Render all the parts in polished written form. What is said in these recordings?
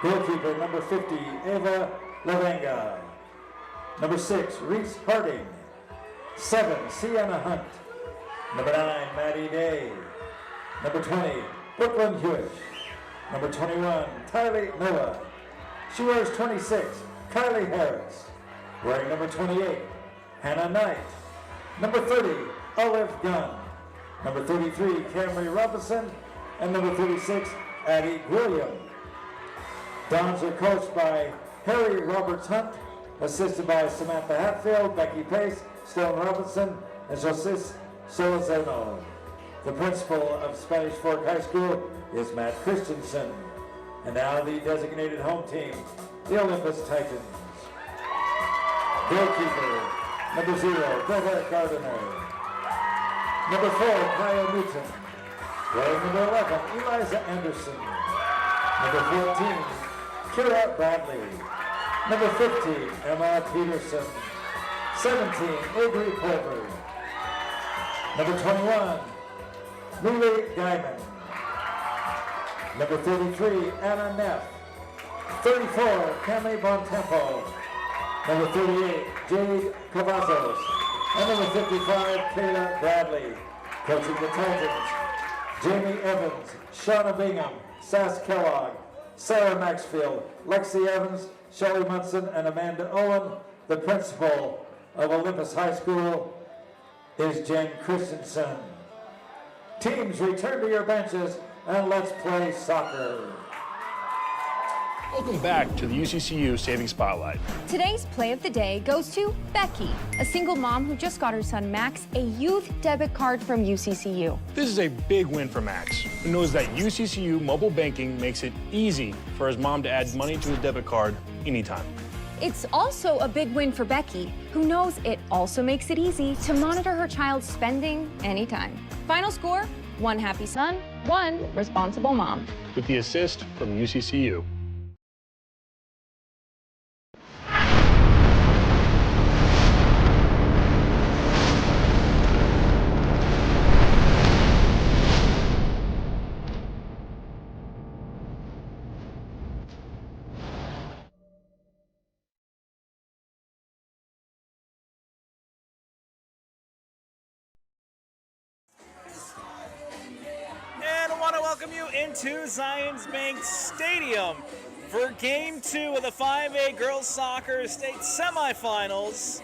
Goalkeeper, number 50, Eva Lavenga. Number 6, Reese Harding. 7, Sienna Hunt. Number 9, Maddie Day. Number 20, Brooklyn Hewitt. Number 21, Tylee Noah. She wears 26, Kylie Harris. Wearing number 28, Hannah Knight. Number 30, Olive Gunn. Number 33, Camry Robinson. And number 36, Addie William. Dons are coached by Harry Roberts Hunt, assisted by Samantha Hatfield, Becky Pace, Stone Robinson, and Jose Solozano. The principal of Spanish Fork High School is Matt Christensen. And now the designated home team, the Olympus Titans. Goalkeeper, number 0, Greta Gardiner. Number 4, Kaya Newton. Wearing number 11, Eliza Anderson. Number 14, Kira Bradley. Number 50, Emma Peterson. 17, Avery Colbert. Number 21, Lily Guyman. Number 33, Anna Neff. 34, Cami Bontempo. Number 38, Jade Cavazos. And number 55, Kayla Bradley. Coaching the Titans, Jamie Evans, Shauna Bingham, Sass Kellogg, Sarah Maxfield, Lexi Evans, Shelley Munson, and Amanda Owen. The principal of Olympus High School is Jen Christensen. Teams, return to your benches and let's play soccer. Welcome back to the UCCU Saving Spotlight. Today's play of the day goes to Becky, a single mom who just got her son Max a youth debit card from UCCU. This is a big win for Max, who knows that UCCU mobile banking makes it easy for his mom to add money to his debit card anytime. It's also a big win for Becky, who knows it also makes it easy to monitor her child's spending anytime. Final score, 1 happy son, 1 responsible mom. With the assist from UCCU. Into Zions Bank Stadium for Game 2 of the 5A Girls Soccer State Semifinals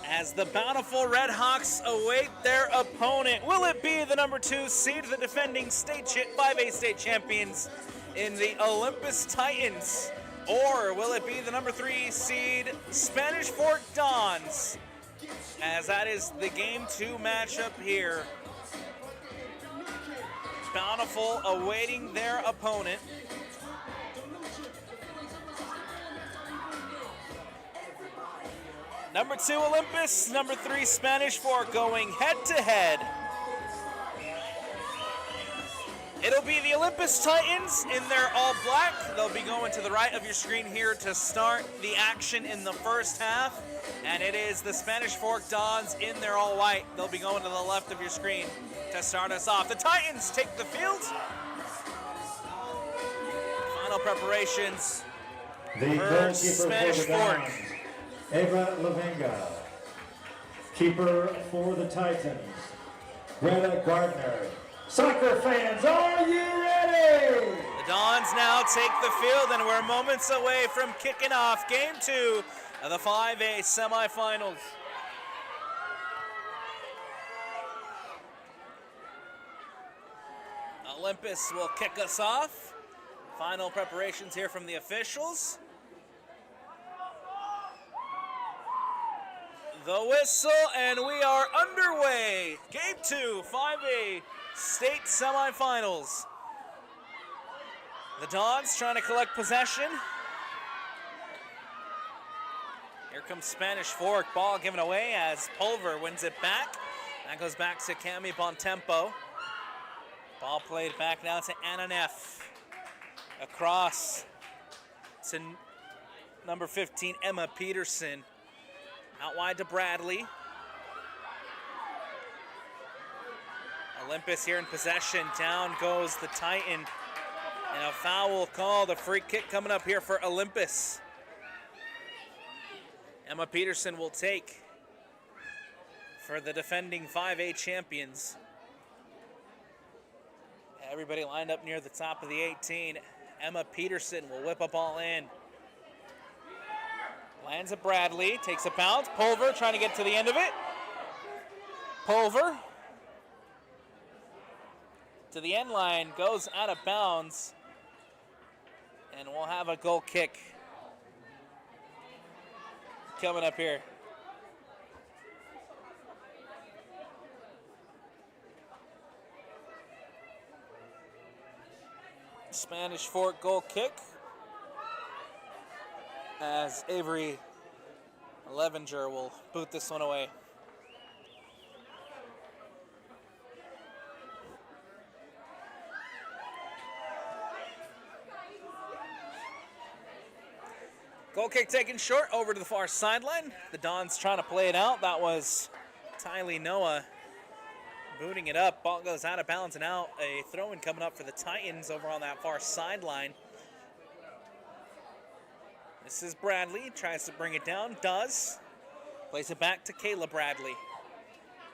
as the bountiful Red Hawks await their opponent. Will it be the number 2 seed, the defending 5A state champions in the Olympus Titans, or will it be the number 3 seed Spanish Fork Dons, as that is the Game 2 matchup here. Bountiful awaiting their opponent. Number 2 Olympus, number 3 Spanish Fork going head-to-head. It'll be the Olympus Titans in their all black. They'll be going to the right of your screen here to start the action in the first half. And it is the Spanish Fork Dons in their all white. They'll be going to the left of your screen to start us off. The Titans take the field. Final preparations. The goalkeeper Spanish for the Fork, Dons, Eva Lavenga. Keeper for the Titans, Greta Gardner. Soccer fans, are you ready? The Dons now take the field, and we're moments away from kicking off Game 2 of the 5A semifinals. Olympus will kick us off. Final preparations here from the officials. The whistle, and we are underway. Game 2, 5A state semifinals. The Dons trying to collect possession. Here comes Spanish Fork. Ball given away as Pulver wins it back. That goes back to Cami Bontempo. Ball played back now to Anna Neff. Across to number 15, Emma Peterson. Out wide to Bradley. Olympus here in possession. Down goes the Titan. And a foul called, a free kick coming up here for Olympus. Emma Peterson will take for the defending 5A champions. Everybody lined up near the top of the 18. Emma Peterson will whip a ball in. Lands at Bradley, takes a bounce. Pulver trying to get to the end of it. Pulver to the end line, goes out of bounds. And we'll have a goal kick coming up here. Spanish Fork goal kick as Avery Levenger will boot this one away. Goal kick taken short over to the far sideline. The Dons trying to play it out. That was Tylee Noah booting it up. Ball goes out of bounds and out. A throw-in coming up for the Titans over on that far sideline. This is Bradley. Tries to bring it down. Does. Plays it back to Kayla Bradley.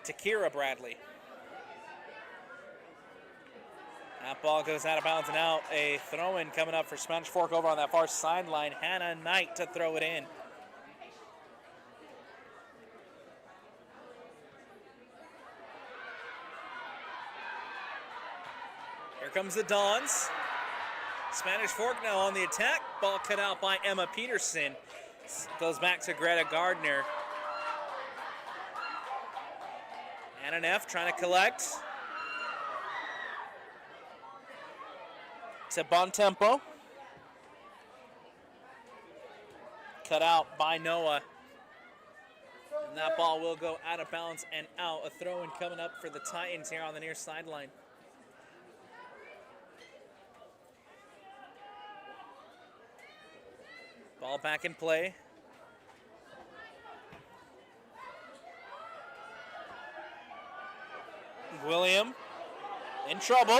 To Kira Bradley. That ball goes out of bounds and out. A throw-in coming up for Spanish Fork over on that far sideline. Hannah Knight to throw it in. Here comes the Dons. Spanish Fork now on the attack. Ball cut out by Emma Peterson. Goes back to Greta Gardner. Anna Neff trying to collect. To Bontempo. Cut out by Noah. And that ball will go out of bounds and out. A throw-in coming up for the Titans here on the near sideline. Ball back in play. William in trouble.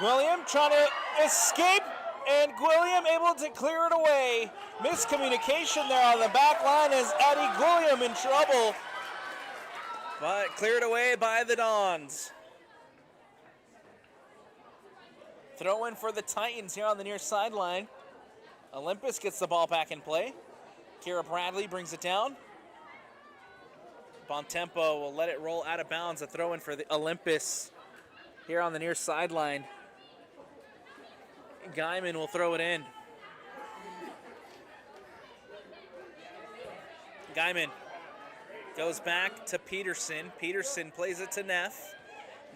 William trying to escape, and William able to clear it away. Miscommunication there on the back line as Addie William in trouble, but cleared away by the Dons. Throw in for the Titans here on the near sideline. Olympus gets the ball back in play. Kira Bradley brings it down. Bontempo will let it roll out of bounds. A throw in for the Olympus here on the near sideline. Guyman will throw it in. Guyman goes back to Peterson. Peterson plays it to Neff.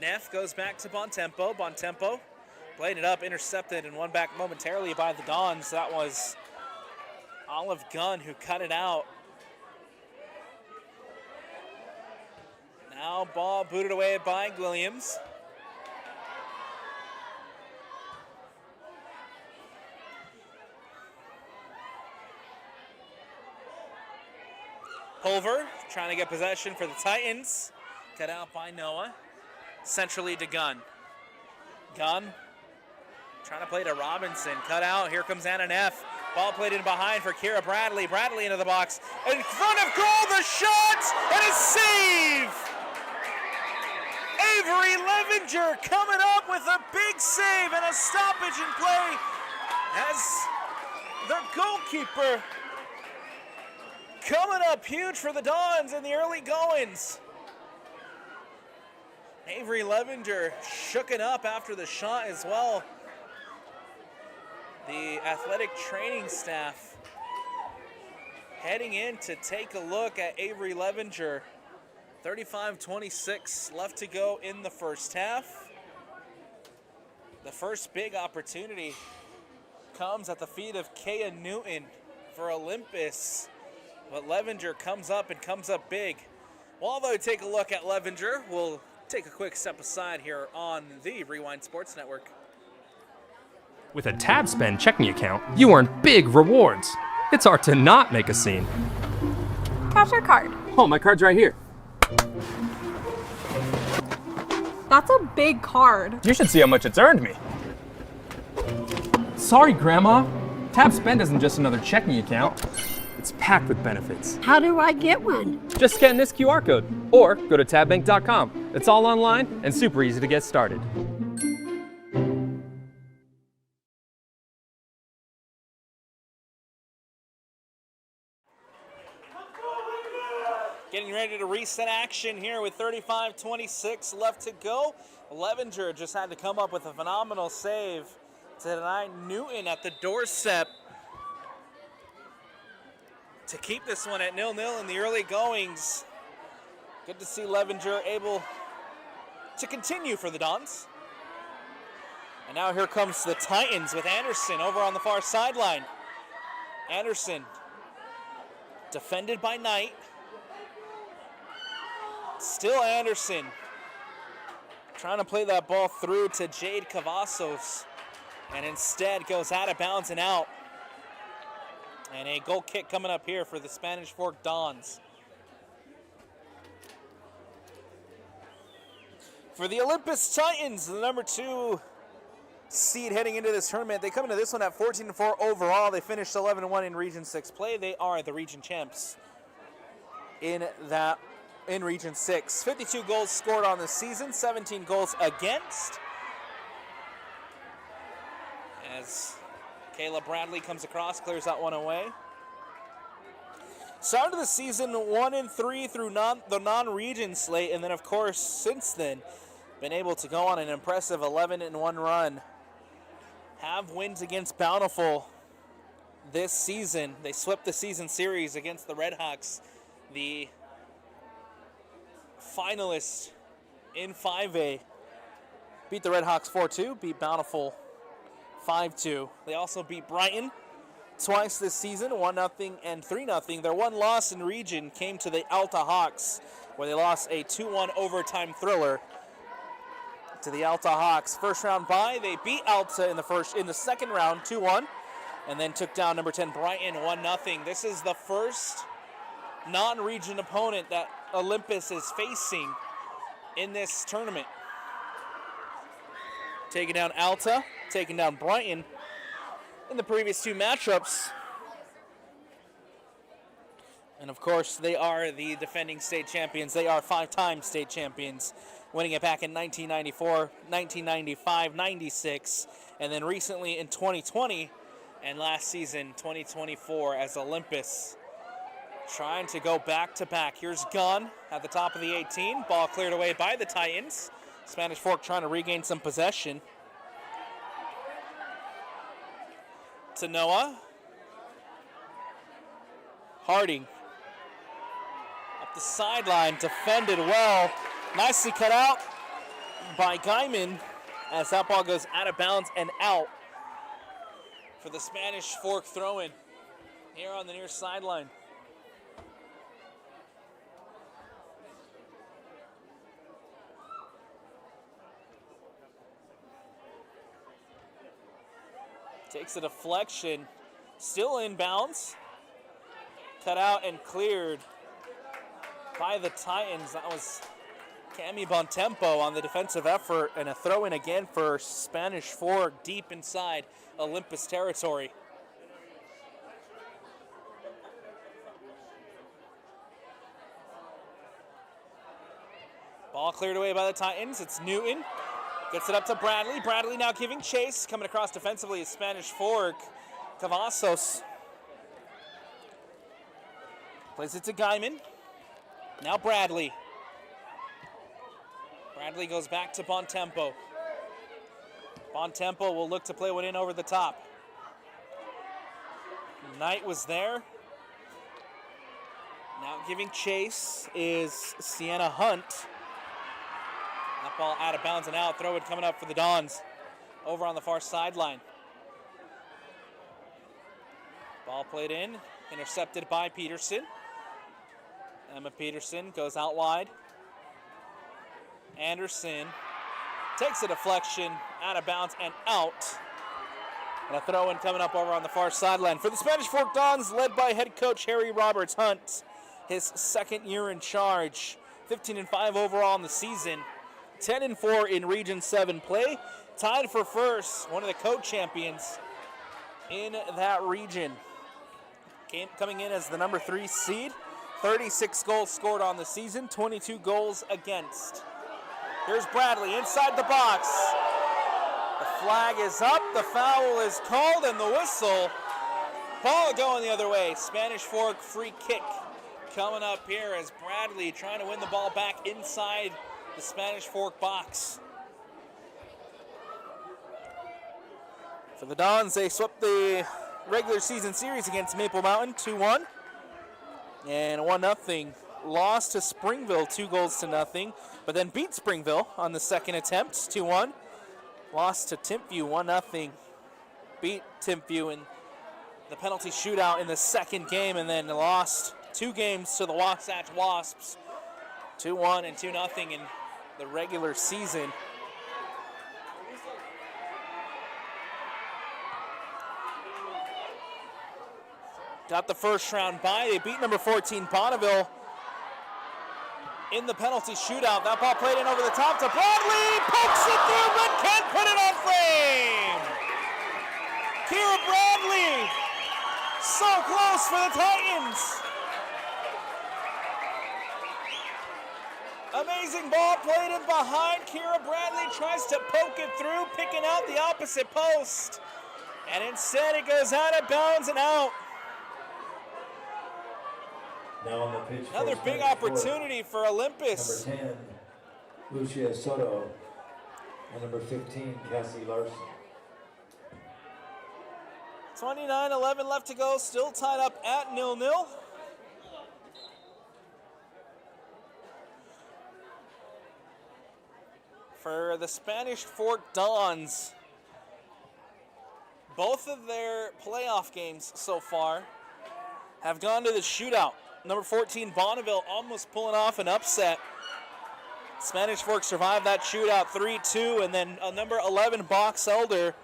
Neff goes back to Bontempo. Bontempo played it up, intercepted, and won back momentarily by the Dons. That was Olive Gunn who cut it out. Now ball booted away by Williams. Pulver trying to get possession for the Titans. Cut out by Noah. Centrally to Gunn. Gunn trying to play to Robinson. Cut out. Here comes Anna Neff. Ball played in behind for Kira Bradley. Bradley into the box. In front of goal, the shot, and a save! Avery Levenger coming up with a big save and a stoppage in play as the goalkeeper coming up huge for the Dons in the early goings. Avery Levenger shooken up after the shot as well. The athletic training staff heading in to take a look at Avery Levenger. 35-26 left to go in the first half. The first big opportunity comes at the feet of Kea Newton for Olympus. But Levenger comes up and comes up big. Well, although we take a look at Levenger, we'll take a quick step aside here on the Rewind Sports Network. With a TabSpend checking account, you earn big rewards. It's hard to not make a scene. How's your card? Oh, my card's right here. That's a big card. You should see how much it's earned me. sorry, Grandma. Tab Spend isn't just another checking account. It's packed with benefits. How do I get one? Just scan this QR code or go to tabbank.com. It's all online and super easy to get started. Getting ready to reset action here with 35-26 left to go. Levenger just had to come up with a phenomenal save to deny Newton at the doorstep to keep this one at 0-0 in the early goings. Good to see Levenger able to continue for the Dons. And now here comes the Titans with Anderson over on the far sideline. Anderson defended by Knight. Still Anderson trying to play that ball through to Jade Cavazos, and instead goes out of bounds and out. And a goal kick coming up here for the Spanish Fork Dons. For the Olympus Titans, the number 2 seed heading into this tournament, they come into this one at 14-4 overall. They finished 11-1 in Region 6 play. They are the region champs in Region 6. 52 goals scored on the season, 17 goals against. As Kayla Bradley comes across, clears that one away. Started the season 1-3 through the non-region slate, and then of course since then been able to go on an impressive 11-1 run. Have wins against Bountiful this season. They swept the season series against the Redhawks, the finalists in 5A. Beat the Redhawks 4-2, beat Bountiful 5-2. They also beat Brighton twice this season, 1-0 and 3-0. Their one loss in region came to the Alta Hawks, where they lost a 2-1 overtime thriller to the Alta Hawks. First round bye, they beat Alta in the second round 2-1, and then took down number 10 Brighton 1-0. This is the first non-region opponent that Olympus is facing in this tournament. Taking down Alta, taking down Brighton in the previous 2 matchups. And of course, they are the defending state champions. They are 5-time state champions, winning it back in 1994, 1995, 96, and then recently in 2020, and last season, 2024, as Olympus trying to go back-to-back. Here's Gunn at the top of the 18. Ball cleared away by the Titans. Spanish Fork trying to regain some possession. To Noah. Harding. Up the sideline, defended well. Nicely cut out by Guyman as that ball goes out of bounds and out for the Spanish Fork throw-in here on the near sideline. Takes a deflection, still inbounds. Cut out and cleared by the Titans. That was Cami Bontempo on the defensive effort, and a throw-in again for Spanish Fork deep inside Olympus territory. Ball cleared away by the Titans. It's Newton. Gets it up to Bradley. Bradley now giving chase. Coming across defensively is Spanish Fork. Cavazos. Plays it to Guyman. Now Bradley. Bradley goes back to Bontempo. Bontempo will look to play one in over the top. Knight was there. Now giving chase is Sienna Hunt. That ball out of bounds and out. Throw it coming up for the Dons over on the far sideline. Ball played in, intercepted by Peterson. Emma Peterson goes out wide. Anderson takes a deflection, out of bounds and out. And a throw in coming up over on the far sideline for the Spanish Fork Dons, led by head coach Harry Roberts Hunt. His second year in charge. 15-5 overall in the season. 10-4 in Region 7 play. Tied for first, one of the co-champions in that region. Coming in as the number 3 seed. 36 goals scored on the season, 22 goals against. Here's Bradley inside the box. The flag is up, the foul is called, and the whistle. Ball going the other way. Spanish Fork free kick coming up here as Bradley trying to win the ball back inside the Spanish Fork box. For the Dons, they swept the regular season series against Maple Mountain 2-1. And 1-0 loss to Springville, 2-0, but then beat Springville on the second attempt, 2-1. Lost to Timpview, 1-0. Beat Timpview in the penalty shootout in the second game, and then lost 2 games to the Wasatch Wasps, 2-1 and 2-0 in the regular season. Got the first round bye. They beat number 14 Bonneville in the penalty shootout. That ball played in over the top to Bradley. Pokes it through, but can't put it on frame. Kira Bradley, so close for the Titans. Amazing ball played in behind. Kira Bradley tries to poke it through, picking out the opposite post. And instead it goes out of bounds and out. Now on the pitch. Another big opportunity for Olympus. Number 10, Lucia Soto, and number 15, Cassie Larson. 29-11 left to go, still tied up at 0-0. For the Spanish Fork Dons, both of their playoff games so far have gone to the shootout. Number 14, Bonneville, almost pulling off an upset. Spanish Fork survived that shootout 3-2, and then number 11, Box Elder.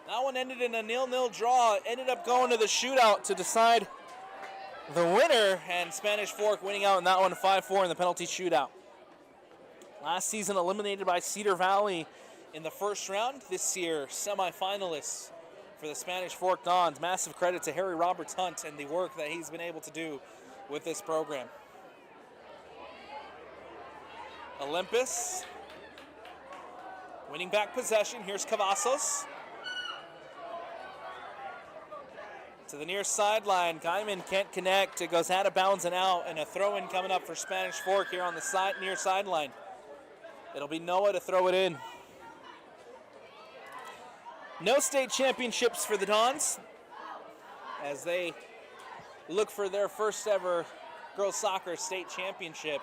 That one ended in a 0-0 draw. It ended up going to the shootout to decide the winner, and Spanish Fork winning out in that one 5-4 in the penalty shootout. Last season eliminated by Cedar Valley in the first round. This year, semifinalists for the Spanish Fork Dons. Massive credit to Harry Roberts Hunt and the work that he's been able to do with this program. Olympus winning back possession. Here's Cavazos. To the near sideline. Guyman can't connect. It goes out of bounds and out, and a throw-in coming up for Spanish Fork here on the near sideline. It'll be Noah to throw it in. No state championships for the Dons as they look for their first ever girls soccer state championship.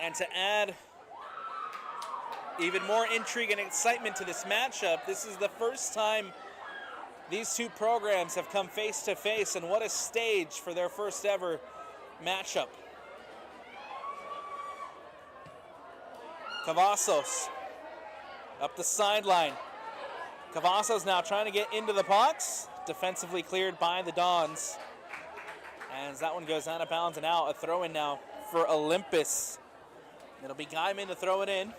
And to add even more intrigue and excitement to this matchup, this is the first time these two programs have come face to face, and what a stage for their first ever matchup. Cavazos up the sideline. Cavazos now trying to get into the box. Defensively cleared by the Dons. As that one goes out of bounds and out. A throw in now for Olympus. It'll be Guyman to throw it in.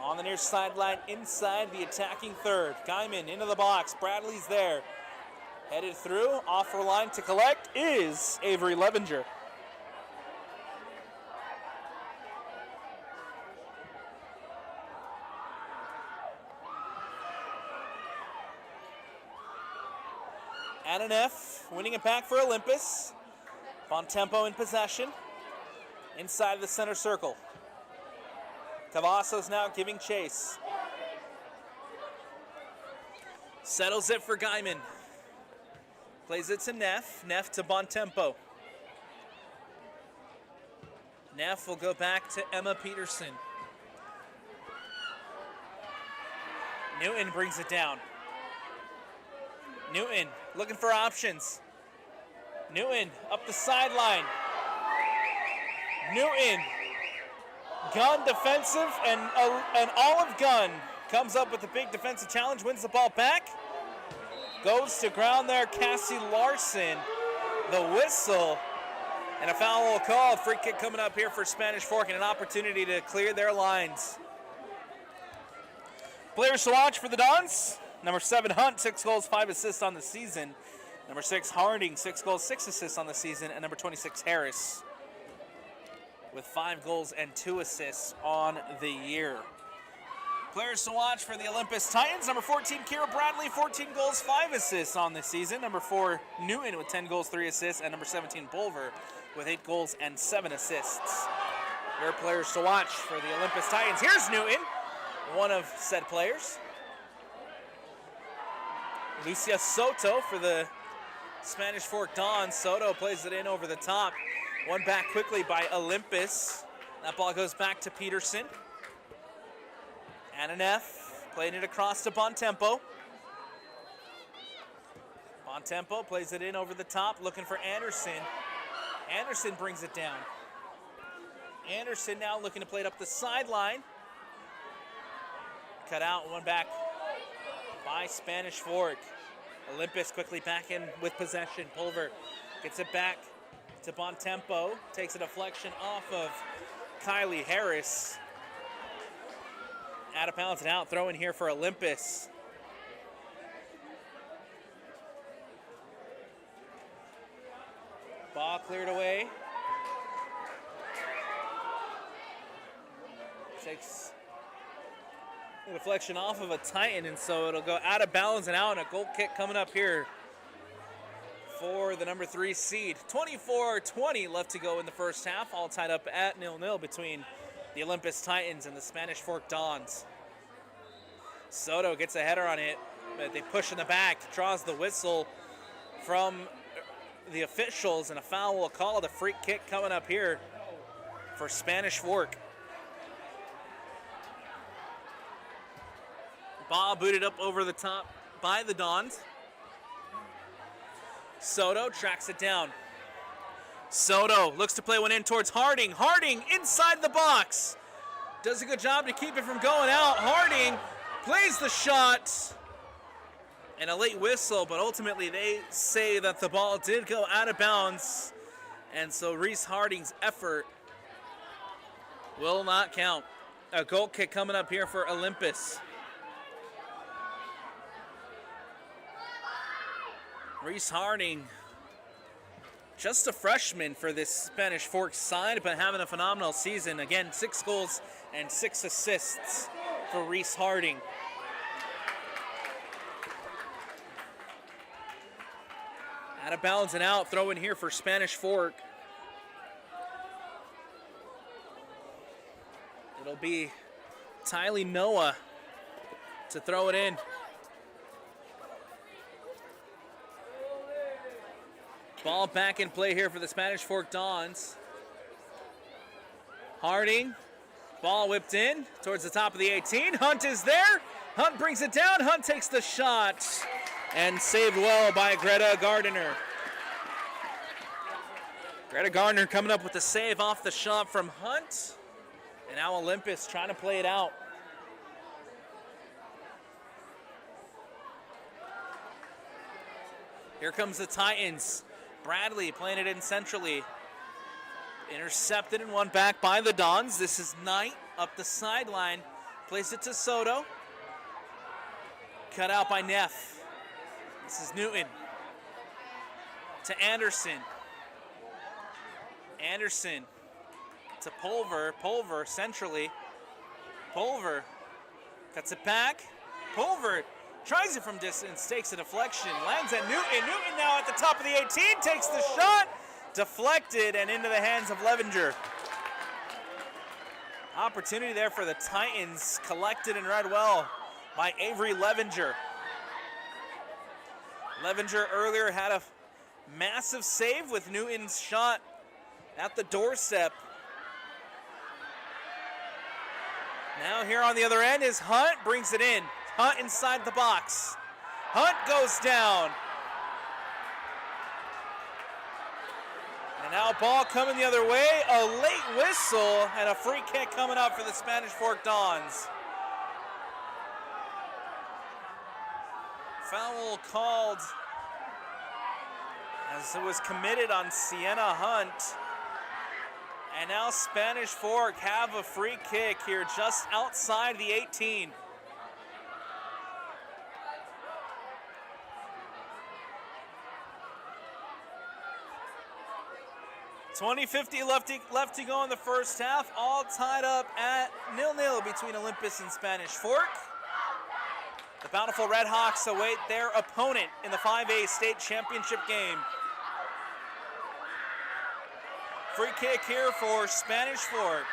On the near sideline, inside the attacking third. Guyman into the box. Bradley's there. Headed through. Offer line to collect is Avery Levinger. And an F, winning it back for Olympus. Bontempo in possession. Inside the center circle. Cavazos now giving chase. Settles it for Guyman. Plays it to Neff. Neff to Bontempo. Neff will go back to Emma Peterson. Newton brings it down. Newton looking for options. Newton up the sideline. Newton, Gunn defensive, and an Olive Gunn comes up with a big defensive challenge, wins the ball back. Goes to ground there, Cassie Larson. The whistle, and a foul called. Free kick coming up here for Spanish Fork, and an opportunity to clear their lines. Players to watch for the Dons. Number 7, Hunt, 6 goals, 5 assists on the season. Number 6, Harding, 6 goals, 6 assists on the season. And number 26, Harris, with 5 goals and 2 assists on the year. Players to watch for the Olympus Titans. Number 14, Kira Bradley, 14 goals, 5 assists on the season. Number 4, Newton with 10 goals, 3 assists. And number 17, Pulver with 8 goals and 7 assists. Your players to watch for the Olympus Titans. Here's Newton, one of said players. Lucia Soto for the Spanish Fork Dons. Soto plays it in over the top. One back quickly by Olympus. That ball goes back to Peterson. Ananeff playing it across to Bontempo. Bontempo plays it in over the top, looking for Anderson. Anderson brings it down. Anderson now looking to play it up the sideline. Cut out, one back by Spanish Fork. Olympus quickly back in with possession. Pulver gets it back to Bontempo. Takes a deflection off of Kylie Harris. Out of bounds and out. Throw in here for Olympus. Ball cleared away. Takes the deflection off of a Titan, and so it'll go out of bounds and out, and a goal kick coming up here for the number 3 seed. 24-20 left to go in the first half, all tied up at 0-0 between the Olympus Titans and the Spanish Fork Dons. Soto gets a header on it, but they push in the back, draws the whistle from the officials, and a foul will call. The free kick coming up here for Spanish Fork. Ball booted up over the top by the Dons. Soto tracks it down. Soto looks to play one in towards Harding. Harding inside the box. Does a good job to keep it from going out. Harding plays the shot. And a late whistle, but ultimately they say that the ball did go out of bounds. And so Reese Harding's effort will not count. A goal kick coming up here for Olympus. Reese Harding, just a freshman for this Spanish Fork side, but having a phenomenal season. Again, 6 goals and 6 assists for Reese Harding. Out of bounds and out, throw in here for Spanish Fork. It'll be Tylee Noah to throw it in. Ball back in play here for the Spanish Fork Dons. Harding, ball whipped in towards the top of the 18. Hunt is there. Hunt brings it down. Hunt takes the shot and saved well by Greta Gardner. Greta Gardner coming up with the save off the shot from Hunt. And now Olympus trying to play it out. Here comes the Titans. Bradley playing it in centrally. Intercepted and one back by the Dons. This is Knight up the sideline. Plays it to Soto. Cut out by Neff. This is Newton. To Anderson. Anderson to Pulver. Pulver centrally. Pulver cuts it back. Pulver tries it from distance, takes a deflection, lands at Newton. Newton now at the top of the 18, takes the shot, deflected and into the hands of Levenger. Opportunity there for the Titans, collected and read well by Avery Levenger. Levenger earlier had a massive save with Newton's shot at the doorstep. Now here on the other end is Hunt, brings it in. Hunt inside the box. Hunt goes down. And now ball coming the other way. A late whistle and a free kick coming up for the Spanish Fork Dons. Foul called as it was committed on Sienna Hunt. And now Spanish Fork have a free kick here just outside the 18. 20:50 left to go in the first half. All tied up at 0-0 between Olympus and Spanish Fork. The Bountiful Redhawks await their opponent in the 5A state championship game. Free kick here for Spanish Fork.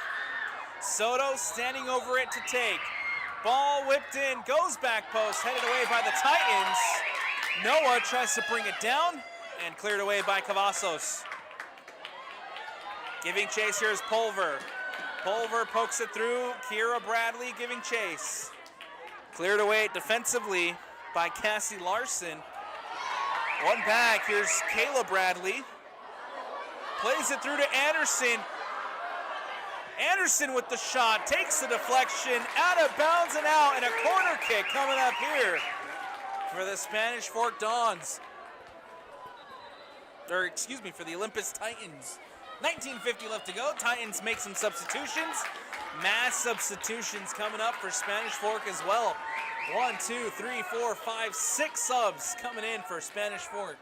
Soto standing over it to take. Ball whipped in, goes back post, headed away by the Titans. Noah tries to bring it down and cleared away by Cavazos. Giving chase here is Pulver. Pulver pokes it through. Kira Bradley giving chase. Cleared away defensively by Cassie Larson. One back, here's Kayla Bradley. Plays it through to Anderson. Anderson with the shot, takes the deflection, out of bounds and out, and a corner kick coming up here for the Spanish Fork Dons. Or excuse me, for the Olympus Titans. 19:50 left to go. Titans make some substitutions. Mass substitutions coming up for Spanish Fork as well. 1, 2, 3, 4, 5, 6 subs coming in for Spanish Fork.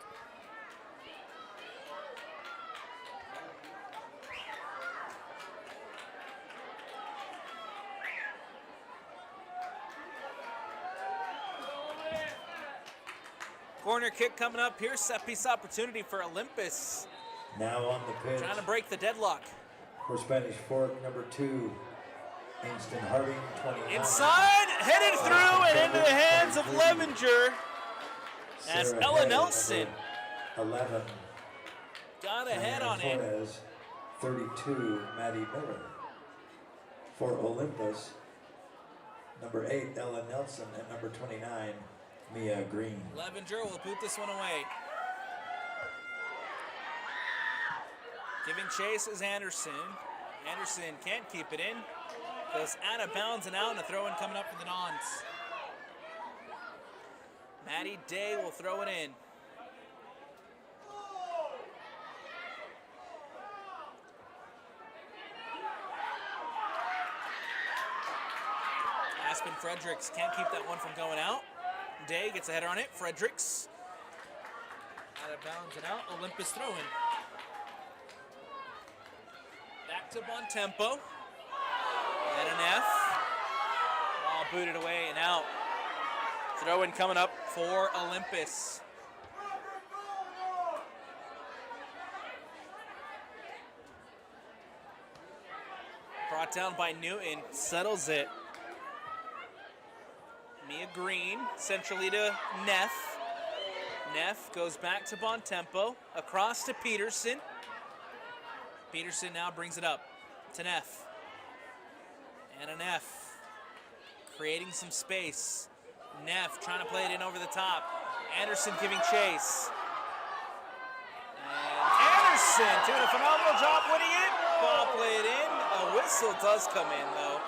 Corner kick coming up here. Set piece opportunity for Olympus. Now on the pitch Trying to break the deadlock. for Spanish Fork, number 2, Kingston Harding, 29. Inside, headed through and into the hands of Levenger. As Sarah Ella Hay, Nelson number 11. got a head on it. Torres, 32, Maddie Miller. For Olympus, number 8, Ella Nelson, and number 29, Mia Green. Levenger will boot this one away. Giving chase is Anderson. Anderson can't keep it in. Goes out of bounds and out, and a throw-in coming up for the Dons. Maddie Day will throw it in. Aspen Fredericks can't keep that one from going out. Day gets a header on it. Fredericks out of bounds and out. Olympus throw-in. Back to Bontempo. And an F. Ball booted away and out. Throw-in coming up for Olympus. Brought down by Newton. Settles it. Mia Green, centrally to Neff. Neff goes back to Bontempo. Across to Peterson. Peterson now brings it up to Neff. And an F. Creating some space. Neff trying to play it in over the top. Anderson giving chase. And Anderson doing a phenomenal job winning it. Ball played in. A whistle does come in though.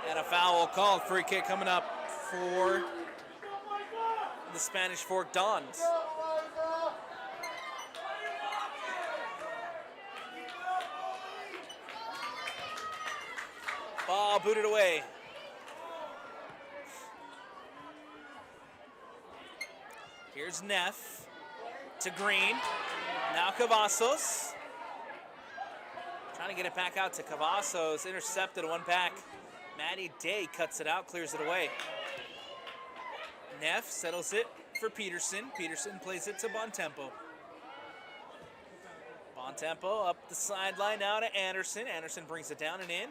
And a foul called. Free kick coming up for the Spanish Fork Dons. Ball booted away. Here's Neff to Green. Now Cavazos. Trying to get it back out to Cavazos. Intercepted, one back. Maddie Day cuts it out, clears it away. Neff settles it for Peterson. Peterson plays it to Bontempo. Bontempo up the sideline now to Anderson. Anderson brings it down and in.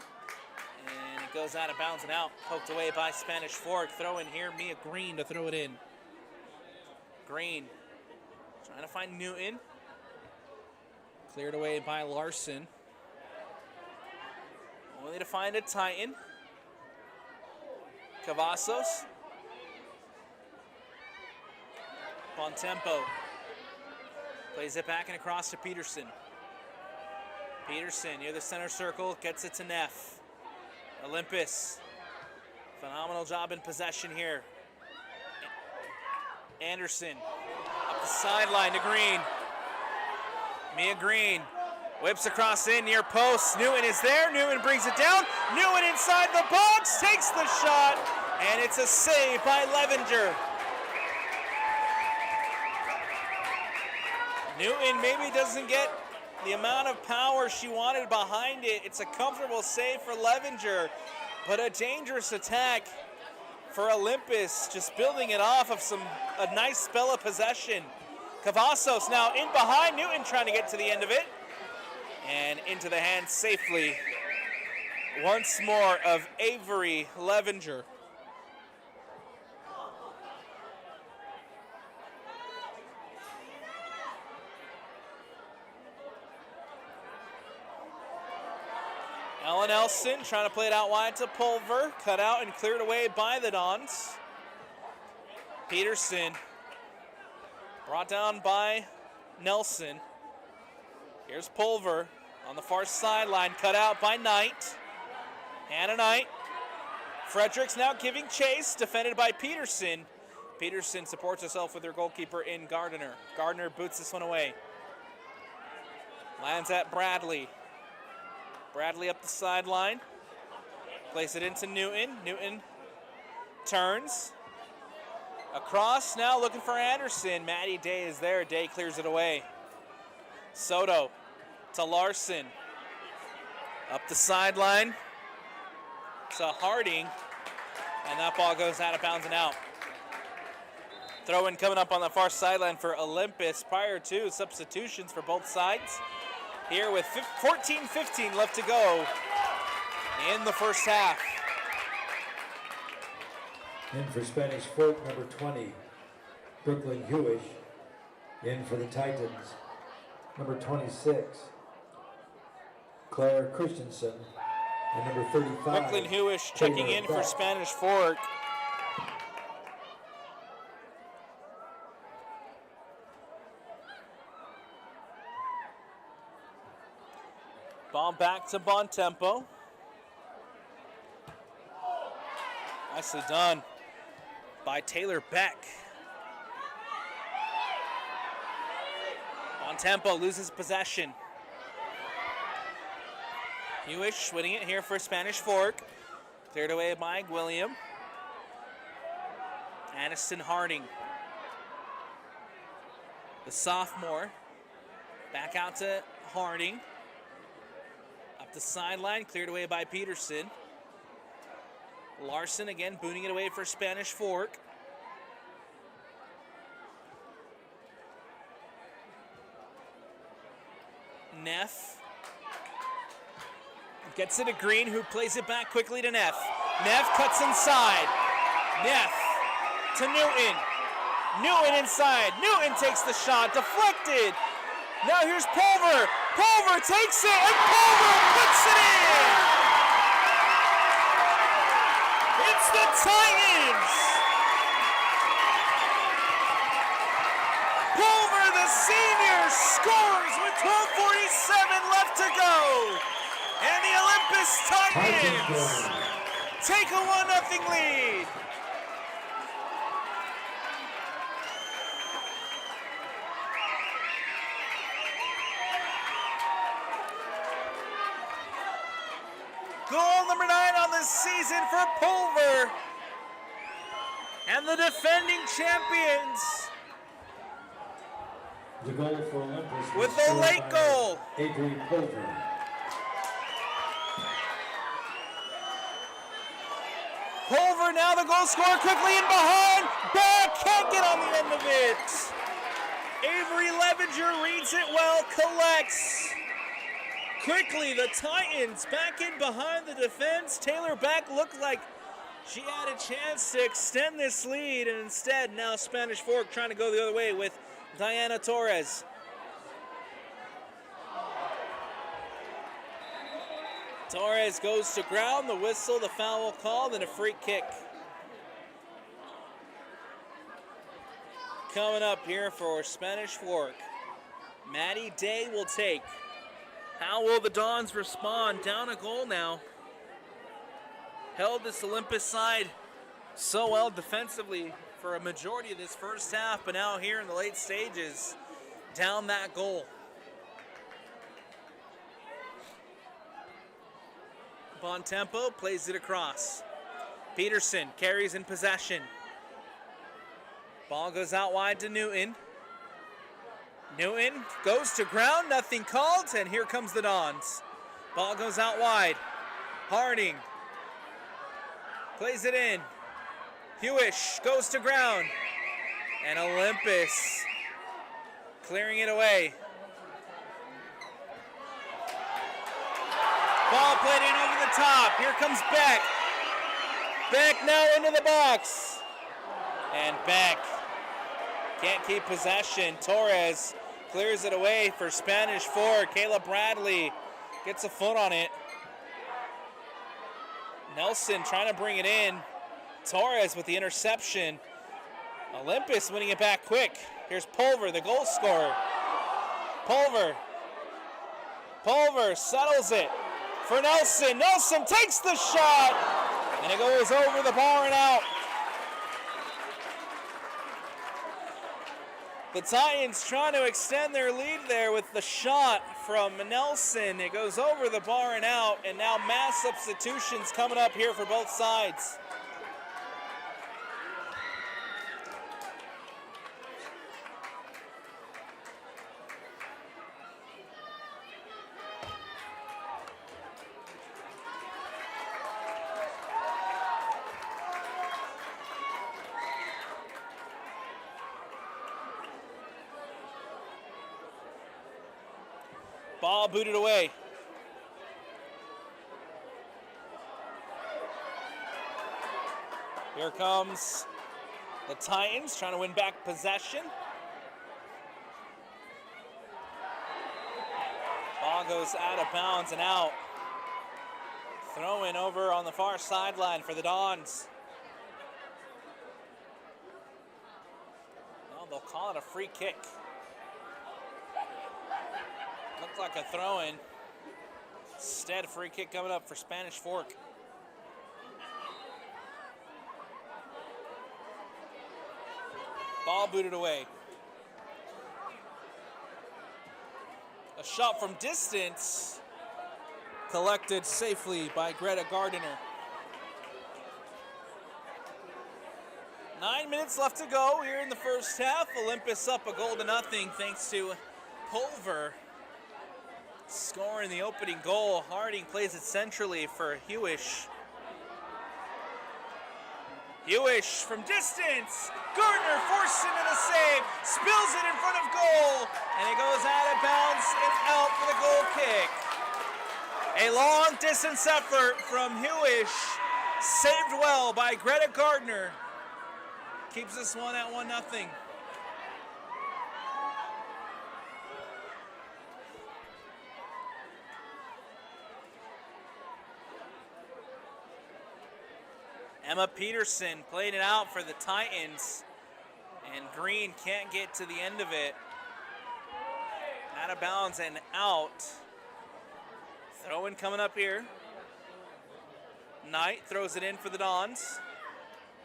And it goes out of bounds and out. Poked away by Spanish Fork. Throw in here, Mia Green to throw it in. Green trying to find Newton. Cleared away by Larson. Only to find a Titan. Cavazos. Bontempo. Plays it back and across to Peterson. Peterson near the center circle, gets it to Neff. Olympus. Phenomenal job in possession here. Anderson. Up the sideline to Green. Mia Green. Whips across in near post. Newton is there. Newton brings it down. Newton inside the box. Takes the shot. And it's a save by Levenger. Newton maybe doesn't get the amount of power she wanted behind it. It's a comfortable save for Levenger, but a dangerous attack for Olympus, just building it off of a nice spell of possession. Cavazos now in behind Newton, trying to get to the end of it, and into the hands safely once more of Avery Levenger. Ellen Elson trying to play it out wide to Pulver, cut out and cleared away by the Dons. Peterson brought down by Nelson. Here's Pulver on the far sideline, cut out by Knight. Hannah Knight. Fredericks now giving chase, defended by Peterson. Peterson supports herself with her goalkeeper in Gardner. Gardner boots this one away. Lands at Bradley. Bradley up the sideline. Place it into Newton. Newton turns. Across now, looking for Anderson. Maddie Day is there. Day clears it away. Soto to Larson. Up the sideline to Harding. And that ball goes out of bounds and out. Throw in coming up on the far sideline for Olympus prior to substitutions for both sides. Here with 14-15 left to go in the first half. In for Spanish Fort, number 20, Brooklyn Hewish. In for the Titans, number 26, Claire Christensen. And number 35, Brooklyn Hewish checking in for Spanish Fork. Ball back to Bontempo. Nicely done by Taylor Beck. Bontempo loses possession. Hewish winning it here for Spanish Fork. Cleared away by William. Addison Harding, the sophomore. Back out to Harding. Up the sideline, cleared away by Peterson. Larson again booting it away for Spanish Fork. Neff gets it to Green, who plays it back quickly to Neff. Neff cuts inside. Neff to Newton. Newton inside. Newton takes the shot, deflected. Now here's Pulver. Pulver takes it, and Pulver puts it in! It's the Titans! Pulver, the senior, scores with 12:47 left to go. And the Olympus Titans take a 1-0 lead. Goal number 9 on the season for Pulver. And the defending champions The goal for Olympus was with the scored late by goal. Avery Pulver. Pulver now the goal scorer, quickly in behind. Back, can't get on the end of it. Avery Levenger reads it well, collects. Quickly, the Titans back in behind the defense. Taylor Beck looked like she had a chance to extend this lead, and instead now Spanish Fork trying to go the other way with Diana Torres. Torres goes to ground, the whistle, the foul called, and a free kick. Coming up here for Spanish Fork, Maddie Day will take. How will the Dons respond? Down a goal now. Held this Olympus side so well defensively for a majority of this first half, but now here in the late stages, down that goal. Bontempo plays it across. Peterson carries in possession. Ball goes out wide to Newton. Newton goes to ground, nothing called, and here comes the Dons. Ball goes out wide. Harding plays it in. Hewish goes to ground. And Olympus clearing it away. Ball played in over the top. Here comes Beck. Beck now into the box. And Beck can't keep possession. Torres clears it away for Spanish Fork. Caleb Bradley gets a foot on it. Nelson trying to bring it in. Torres with the interception. Olympus winning it back quick. Here's Pulver, the goal scorer. Pulver settles it for Nelson. Nelson takes the shot, and it goes over the bar and out. The Titans trying to extend their lead there with the shot from Nelson. It goes over the bar and out, and now mass substitutions coming up here for both sides. Ball booted away. Here comes the Titans trying to win back possession. Ball goes out of bounds and out. Throw in over on the far sideline for the Dons. Well, they'll call it a free kick. Looked like a throw-in. Instead, a free kick coming up for Spanish Fork. Ball booted away. A shot from distance collected safely by Greta Gardiner. 9 minutes left to go here in the first half. Olympus up 1-0 thanks to Pulver scoring the opening goal. Harding plays it centrally for Hewish. Hewish from distance. Gardner forced into the save. Spills it in front of goal. And it goes out of bounds and out for the goal kick. A long distance effort from Hewish. Saved well by Greta Gardner. Keeps this one at 1-0. Emma Peterson played it out for the Titans, and Green can't get to the end of it. Out of bounds and out. Throw in coming up here. Knight throws it in for the Dons.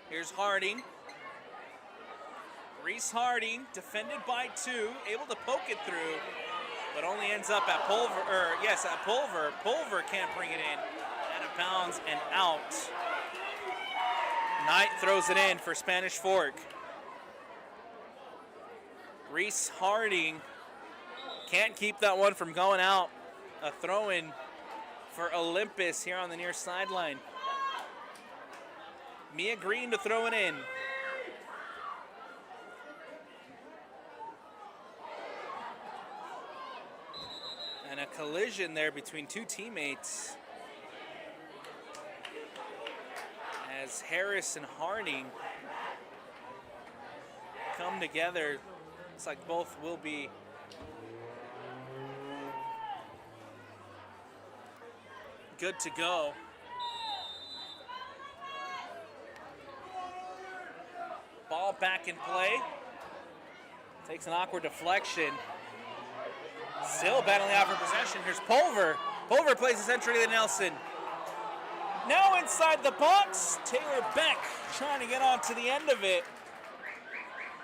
Here's Harding. Reese Harding, defended by 2, able to poke it through, but only ends up at Pulver, at Pulver. Pulver can't bring it in. Out of bounds and out. Knight throws it in for Spanish Fork. Reese Harding can't keep that one from going out. A throw-in for Olympus here on the near sideline. Mia Green to throw it in. And a collision there between two teammates as Harris and Harding come together. Looks like both will be good to go. Ball back in play. Takes an awkward deflection. Still battling out for possession. Here's Pulver. Pulver plays it centrally to Nelson. Now inside the box, Taylor Beck trying to get on to the end of it.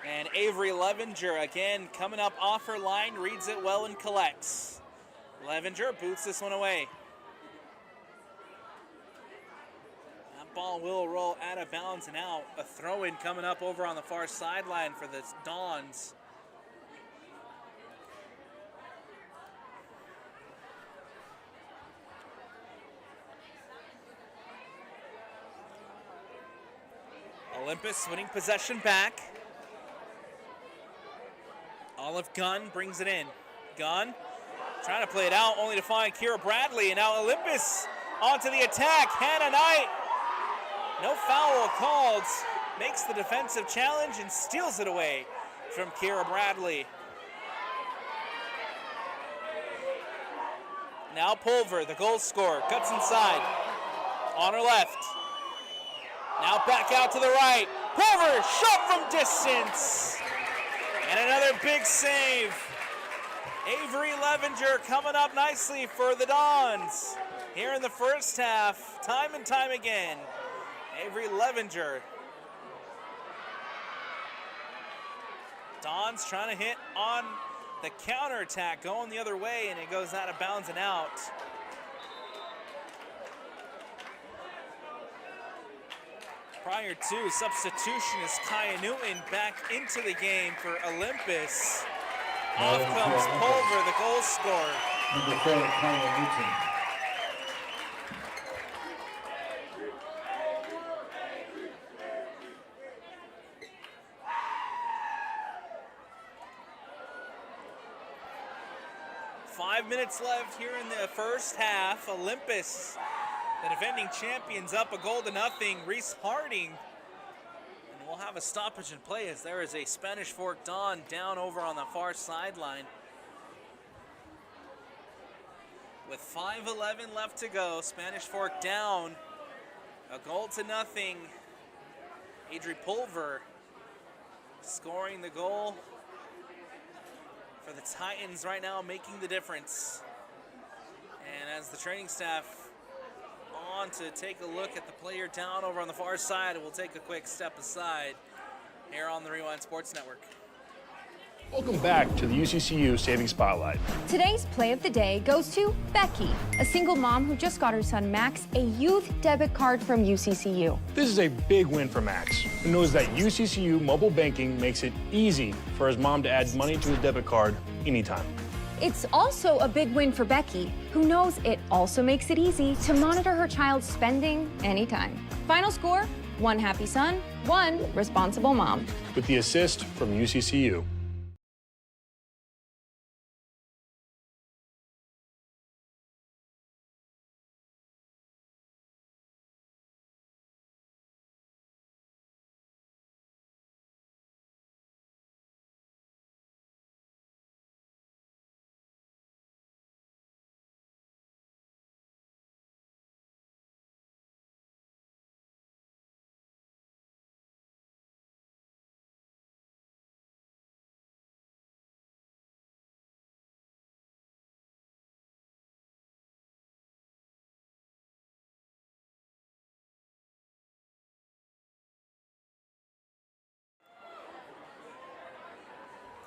And Avery Levenger again coming up off her line, reads it well and collects. Levenger boots this one away. That ball will roll out of bounds and out. A throw-in coming up over on the far sideline for the Dons. Olympus winning possession back. Olive Gunn brings it in. Gunn trying to play it out, only to find Kira Bradley, and now Olympus onto the attack. Hannah Knight, no foul called, makes the defensive challenge and steals it away from Kira Bradley. Now Pulver, the goal scorer, cuts inside. On her left. Now back out to the right. Pulver, shot from distance. And another big save. Avery Levenger coming up nicely for the Dons here in the first half, time and time again. Avery Levenger. Dons trying to hit on the counterattack, going the other way, and it goes out of bounds and out. Prior to substitution is Kaya Newton back into the game for Olympus. Off comes Pulver, the goal scorer. Number 4, Kaya Newton. Five minutes left here in the first half. Olympus, the defending champions, up a goal to nothing. Reese Harding. And we'll have a stoppage in play as there is a Spanish Fork Don down over on the far sideline. With 5:11 left to go, Spanish Fork down a goal to nothing. Adri Pulver scoring the goal for the Titans right now, making the difference. And as the training staff on to take a look at the player down over on the far side, we'll take a quick step aside here on the Rewind Sports Network. Welcome back to the UCCU Saving Spotlight. Today's play of the day goes to Becky, a single mom who just got her son Max a youth debit card from UCCU. This is a big win for Max, who knows that UCCU mobile banking makes it easy for his mom to add money to his debit card anytime. It's also a big win for Becky, who knows it also makes it easy to monitor her child's spending anytime. Final score, 1 happy son, 1 responsible mom. With the assist from UCCU.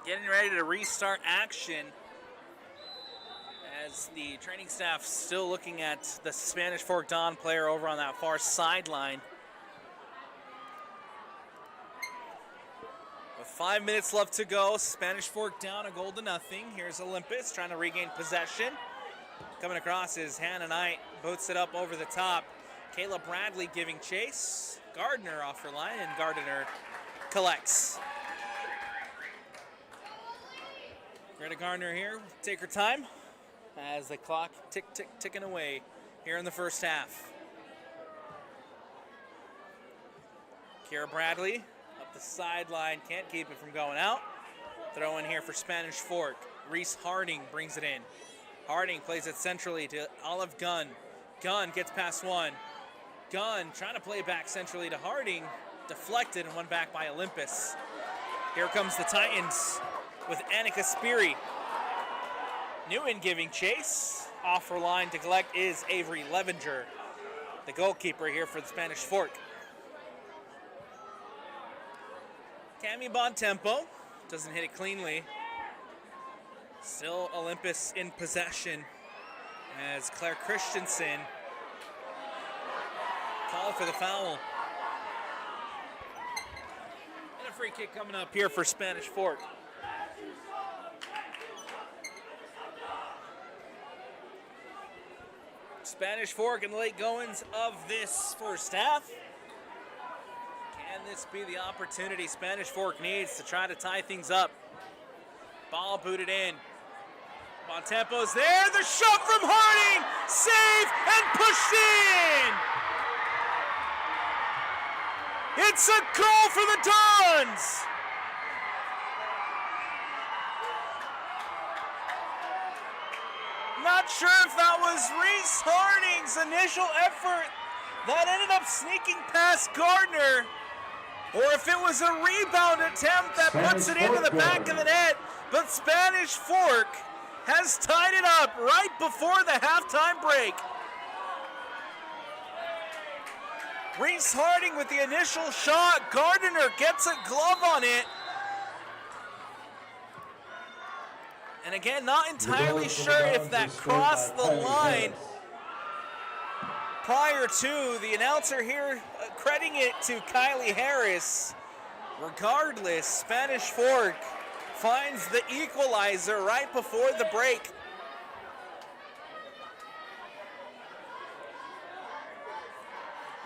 Getting ready to restart action as the training staff still looking at the Spanish Fork Don player over on that far sideline. With 5 minutes left to go, Spanish Fork down a goal to nothing. Here's Olympus trying to regain possession. Coming across is Hannah Knight, boots it up over the top. Kayla Bradley giving chase. Gardner off her line, and Gardner collects. Greta Gardner here, take her time as the clock ticking away here in the first half. Kira Bradley up the sideline, can't keep it from going out. Throw in here for Spanish Fork. Reese Harding brings it in. Harding plays it centrally to Olive Gunn. Gunn gets past one. Gunn trying to play back centrally to Harding. Deflected and won back by Olympus. Here comes the Titans with Annika Speary. Newton giving chase. Off her line to collect is Avery Levenger, the goalkeeper here for the Spanish Fork. Cami Bontempo doesn't hit it cleanly. Still Olympus in possession as Claire Christensen called for the foul. And a free kick coming up here for Spanish Fork. Spanish Fork in the late goings of this first half. Can this be the opportunity Spanish Fork needs to try to tie things up? Ball booted in. Bontempo's there. The shot from Harding. Save and pushed in. It's a goal for the Dons. Not sure if that was Reese Harding's initial effort that ended up sneaking past Gardner, or if it was a rebound attempt that puts it into the back of the net. But Spanish Fork has tied it up right before the halftime break. Reese Harding with the initial shot. Gardner gets a glove on it. And again, not entirely sure if that crossed the line prior to. The announcer here crediting it to Kylie Harris. Regardless, Spanish Fork finds the equalizer right before the break.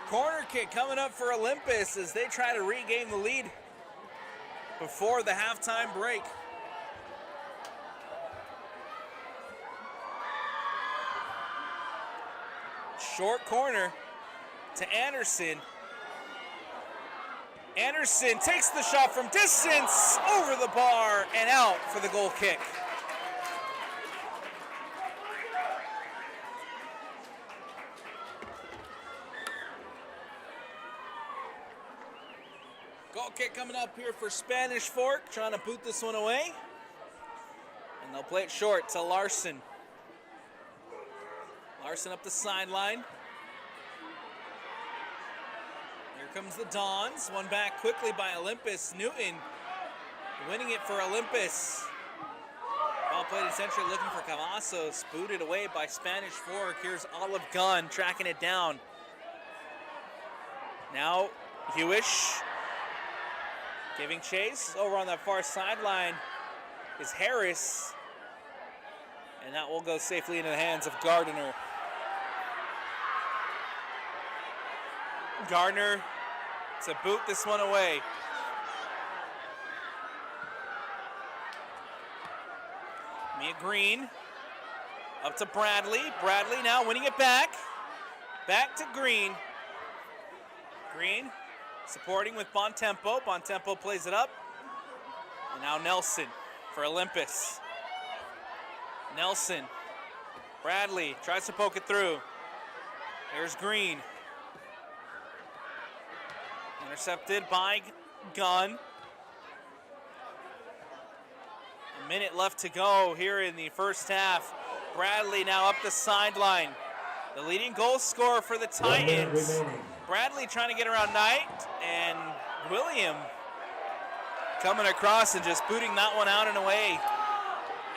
Corner kick coming up for Olympus as they try to regain the lead before the halftime break. Short corner to Anderson. Anderson takes the shot from distance, over the bar and out for the goal kick. Goal kick coming up here for Spanish Fork, trying to boot this one away. And they'll play it short to Larson. Larson up the sideline. Here comes the Dons. One back quickly by Olympus. Newton winning it for Olympus. Ball played essentially looking for Cavazos. Booted away by Spanish Fork. Here's Olive Gunn tracking it down. Now Hewish giving chase. Over on that far sideline is Harris. And that will go safely into the hands of Gardner. Gardner to boot this one away. Mia Green up to Bradley. Bradley now winning it back. Back to Green. Green supporting with Bontempo. Bontempo plays it up. And now Nelson for Olympus. Nelson. Bradley tries to poke it through. There's Green. Intercepted by Gunn. A minute left to go here in the first half. Bradley now up the sideline. The leading goal scorer for the Titans. Bradley trying to get around Knight, and William coming across and just booting that one out and away.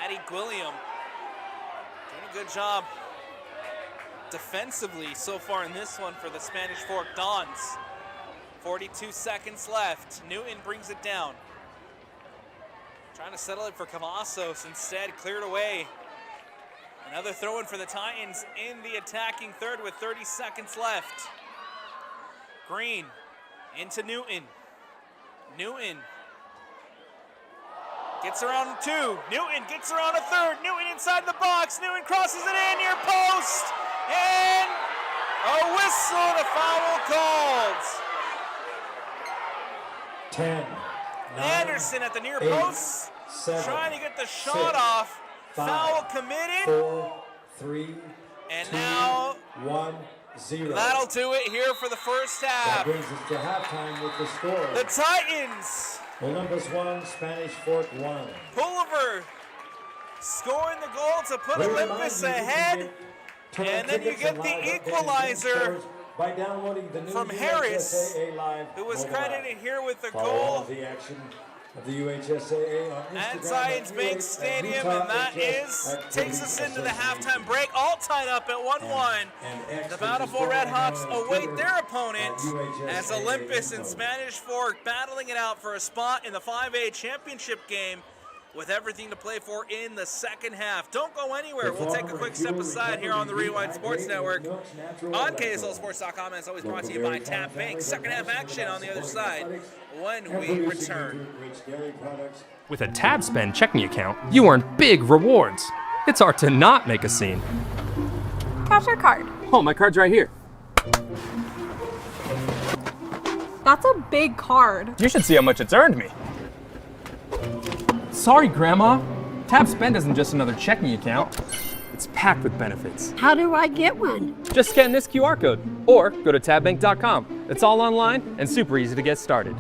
Addie Gwilliam doing a good job defensively so far in this one for the Spanish Fork Dons. 42 seconds left. Newton brings it down. Trying to settle it for Cavazos. Instead, cleared away. Another throw-in for the Titans in the attacking third with 30 seconds left. Green into Newton. Newton gets around two. Newton gets around a third. Newton inside the box. Newton crosses it in near post. And a whistle and a foul called. 10, 9, Anderson at the near 8, post, 7, trying to get the shot 6, off. 5, Foul committed. 4, 3, and 2, now 1, 0. that'll do it here for the first That half. brings us to halftime with the score. The Titans, Olympus 1, Spanish Fork 1. Pulliver scoring the goal to put Olympus ahead. And then you get the equalizer by downloading the new from Harris, UHSAA Live who was mobile credited app. here with the Follow all goal of the action of the UHSAA on Instagram at Zions Bank Stadium, and that takes us into the halftime break, all tied up at 1-1. The Bountiful Red Hawks await their opponent as Olympus and Spanish Fork battling it out for a spot in the 5A championship game with everything to play for in the second half. Don't go anywhere. We'll take a quick step aside here on the Rewind Sports Network on KSLSports.com. As always, brought to you by Tap Bank. Second half action on the other side when we return. With a Tab Spend checking account, you earn big rewards. It's hard to not make a scene. Capture card. Oh, my card's right here. That's a big card. You should see how much it's earned me. Sorry, Grandma. Tab Spend isn't just another checking account. It's packed with benefits. How do I get one? Just scan this QR code or go to tabbank.com. It's all online and super easy to get started.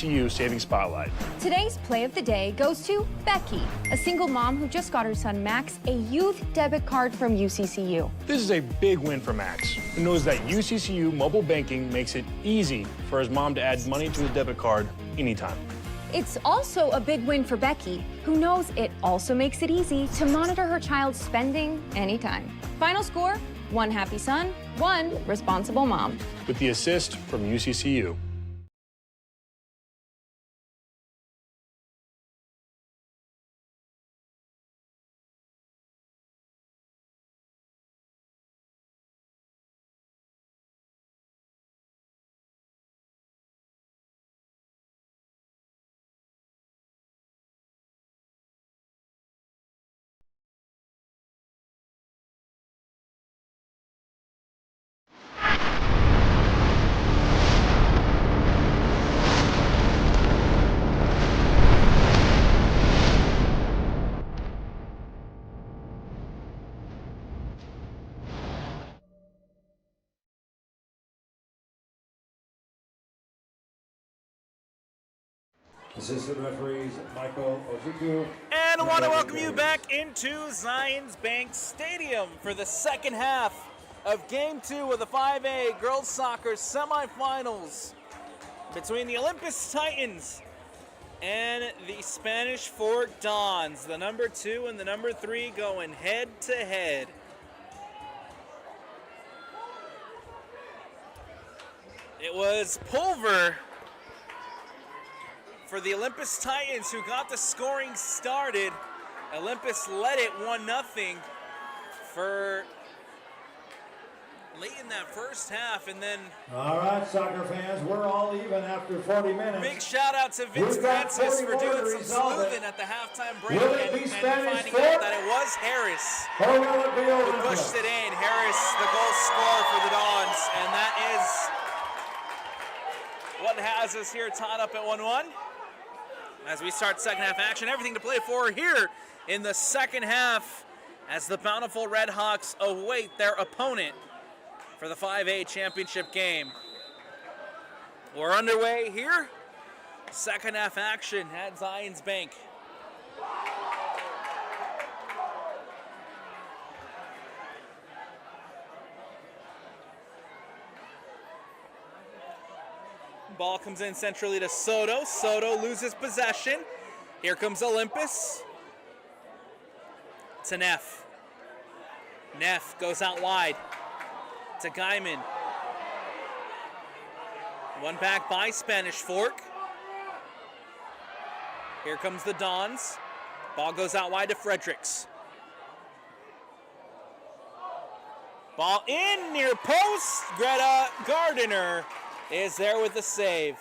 UCCU Saving Spotlight. Today's play of the day goes to Becky, a single mom who just got her son Max a youth debit card from UCCU. This is a big win for Max, who knows that UCCU mobile banking makes it easy for his mom to add money to a debit card anytime. It's also a big win for Becky, who knows it also makes it easy to monitor her child's spending anytime. Final score, 1 happy son, 1 responsible mom. With the assist from UCCU. Assistant referees Michael Ozuku. And I want to welcome you back into Zions Bank Stadium for the second half of Game 2 of the 5A Girls Soccer Semifinals between the Olympus Titans and the Spanish Fort Dons. The number 2 and the number 3 going head to head. It was Pulver for the Olympus Titans who got the scoring started. Olympus led it 1-0 for late in that first half, and then All right, soccer fans, we're all even after 40 minutes. big shout out to Vince We've got Francis 40 for more doing to some resolve it. sleuthing at the halftime break Will it and be Spanish finding Fort? out that it was Harris Or will it be who Olympus? pushed it in. Harris, the goal scorer for the Dons, and that is what has us here tied up at 1-1. As we start second half action, everything to play for here in the second half as the Bountiful Redhawks await their opponent for the 5A championship game. We're underway here. Second half action at Zions Bank. Ball comes in centrally to Soto. Soto loses possession. Here comes Olympus. To Neff. Neff goes out wide to Guyman. One back by Spanish Fork. Here comes the Dons. Ball goes out wide to Fredericks. Ball in near post. Greta Gardiner is there with the save.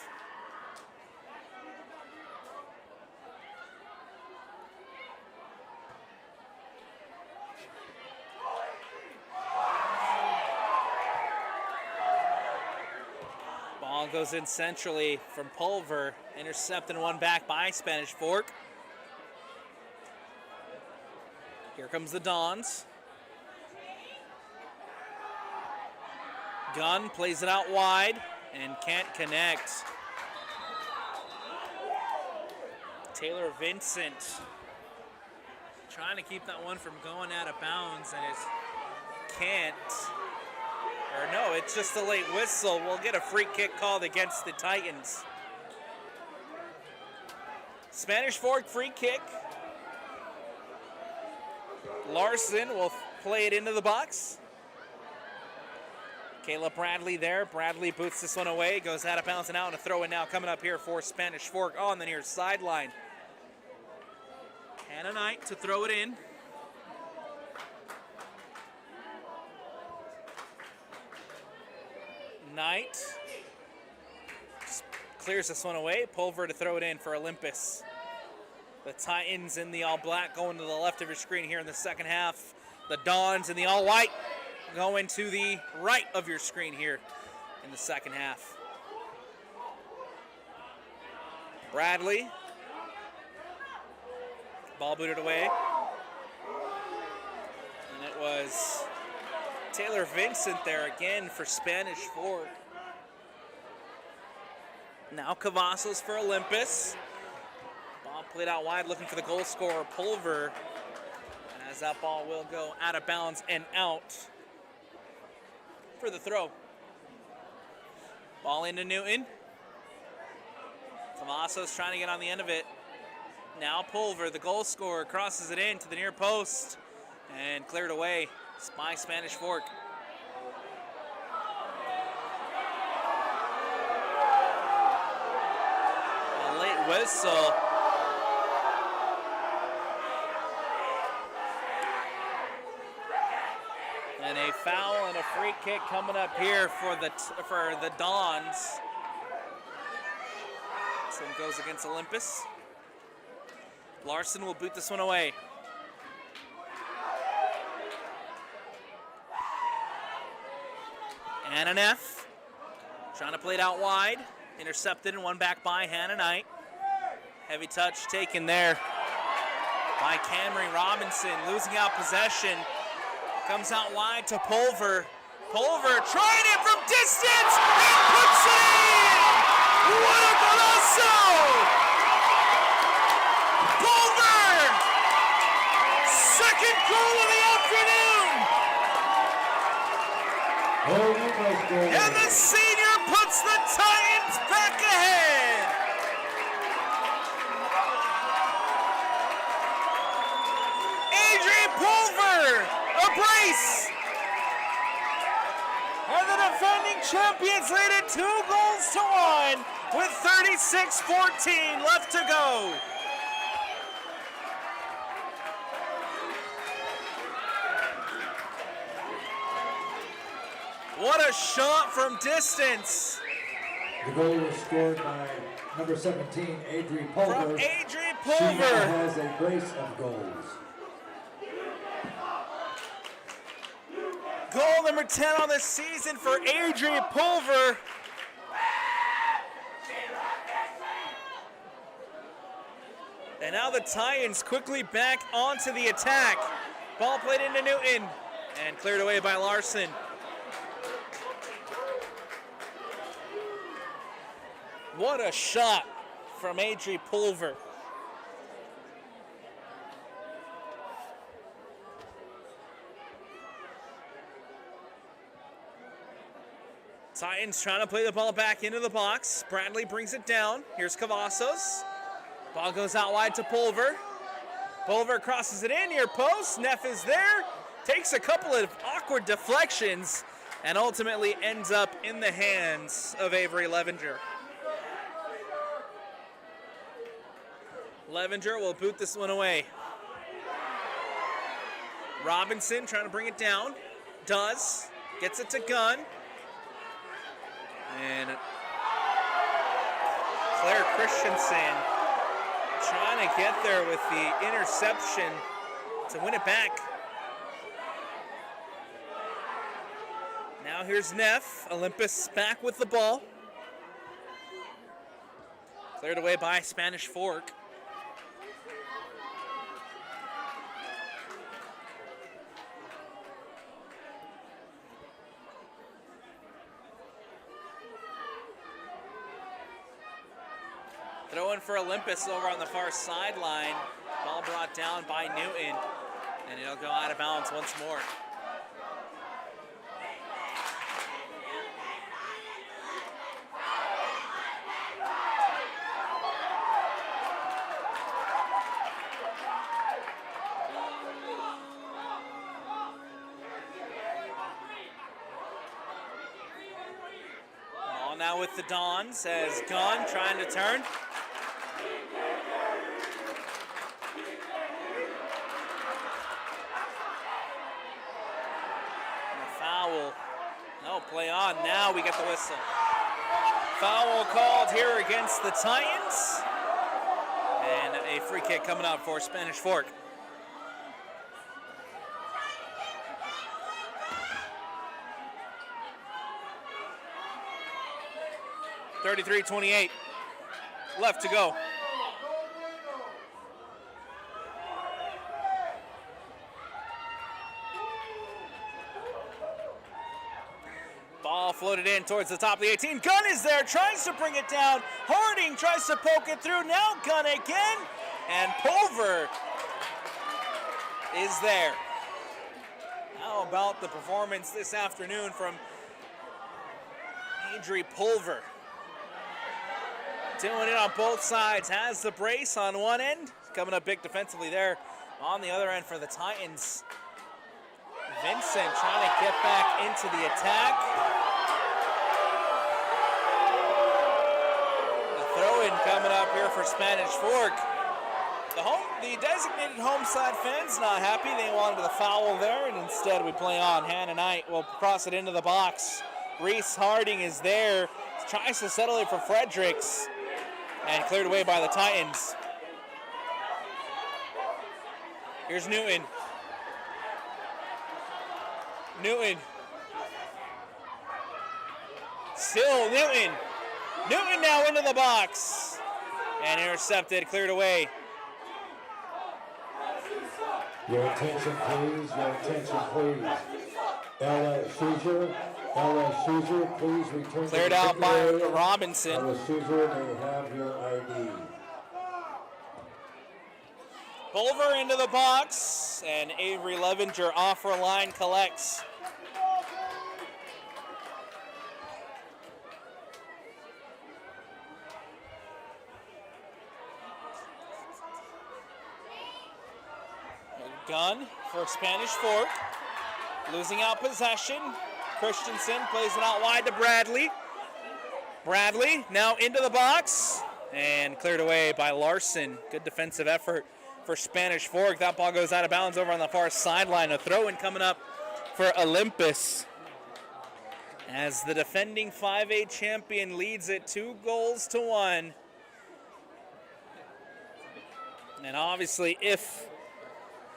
Ball goes in centrally from Pulver, intercepted one back by Spanish Fork. Here comes the Dons. Gunn plays it out wide and can't connect. Taylor Vincent trying to keep that one from going out of bounds and can't. Or no, it's just a late whistle. We'll get a free kick called against the Titans. Spanish Fork free kick. Larson will play it into the box. Caleb Bradley there. Bradley boots this one away, goes out of bounds and out, and a throw in now coming up here for Spanish Fork on the near sideline. Hannah Knight to throw it in. Knight just clears this one away. Pulver to throw it in for Olympus. The Titans in the all black going to the left of your screen here in the second half. The Dons in the all white going to the right of your screen here in the second half. Bradley. Ball booted away. And it was Taylor Vincent there again for Spanish Fork. Now Cavazos for Olympus. Ball played out wide, looking for the goal scorer, Pulver. As that ball will go out of bounds and out for the throw. Ball into Newton. Cavazos trying to get on the end of it. Now Pulver, the goal scorer, crosses it in to the near post and cleared away by Spanish Fork. A late whistle. And a foul and a free kick coming up here for the Dons. This one goes against Olympus. Larson will boot this one away. Hananeff trying to play it out wide. Intercepted and one back by Hannah Knight. Heavy touch taken there by Camry Robinson, losing out possession. Comes out wide to Pulver. Pulver trying it from distance and puts it in! What a golazo! Pulver! Second goal of the afternoon! And the senior puts the Titans back ahead! Adrian Pulver! A brace! And the defending champions lead it 2-1 with 36-14 left to go. What a shot from distance. The goal was scored by number 17, Adri Pulver. From Adri She now Pulver. has a brace of goals. Goal number 10 on the season for Adrian Pulver. And now the Titans quickly back onto the attack. Ball played into Newton and cleared away by Larson. What a shot from Adrian Pulver. Titans trying to play the ball back into the box. Bradley brings it down. Here's Cavazos. Ball goes out wide to Pulver. Pulver crosses it in, near post. Neff is there. Takes a couple of awkward deflections and ultimately ends up in the hands of Avery Levenger. Levenger will boot this one away. Robinson trying to bring it down. Does. Gets it to Gunn. And Claire Christensen trying to get there with the interception to win it back. Now here's Neff. Olympus back with the ball. Cleared away by Spanish Fork. Throwing for Olympus over on the far sideline. Ball brought down by Newton, and it'll go out of bounds once more. Ball now with the Dons as Gunn trying to turn. No, play on. Now we get the whistle. Foul called here against the Titans. And a free kick coming up for Spanish Fork. .33-28 left to go. Ball floated in towards the top of the 18. Gunn is there, tries to bring it down. Harding tries to poke it through. Now Gunn again. And Pulver is there. How about the performance this afternoon from Adri Pulver? Doing it on both sides. Has the brace on one end. Coming up big defensively there on the other end for the Titans. Vincent trying to get back into the attack. The throw-in coming up here for Spanish Fork. The designated home side fans not happy. They wanted the foul there, and instead we play on. Hannah Knight will cross it into the box. Reese Harding is there. Tries to settle it for Fredericks. And cleared away by the Titans. Here's Newton. Newton. Still Newton. Newton now into the box. And intercepted, cleared away. Your attention, please. Your attention, please. Ella Schuser, please return. Cleared out by Robinson. Ella Schuser, may have your ID. Pulver into the box, and Avery Levenger off her line collects. Gunn for Spanish Fork. Losing out possession. Christensen plays it out wide to Bradley. Bradley now into the box and cleared away by Larson. Good defensive effort for Spanish Fork. That ball goes out of bounds over on the far sideline. A throw-in coming up for Olympus as the defending 5A champion leads it 2-1. And obviously, if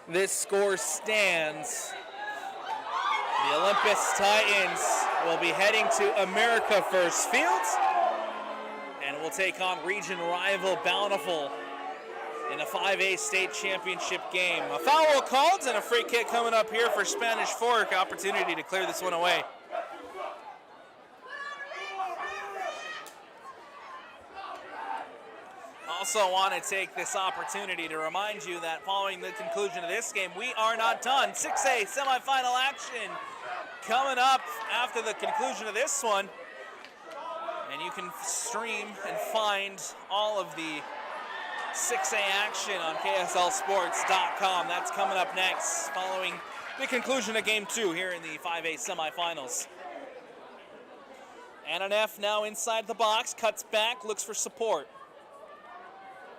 this score stands, the Olympus Titans will be heading to America First Fields and will take on region rival Bountiful in a 5A state championship game. A foul called and a free kick coming up here for Spanish Fork. Opportunity to clear this one away. Also want to take this opportunity to remind you that following the conclusion of this game, we are not done. 6A semifinal action coming up after the conclusion of this one. And you can stream and find all of the 6A action on KSLSports.com. That's coming up next following the conclusion of Game 2 here in the 5A semifinals. Anna Neff now inside the box, cuts back, looks for support.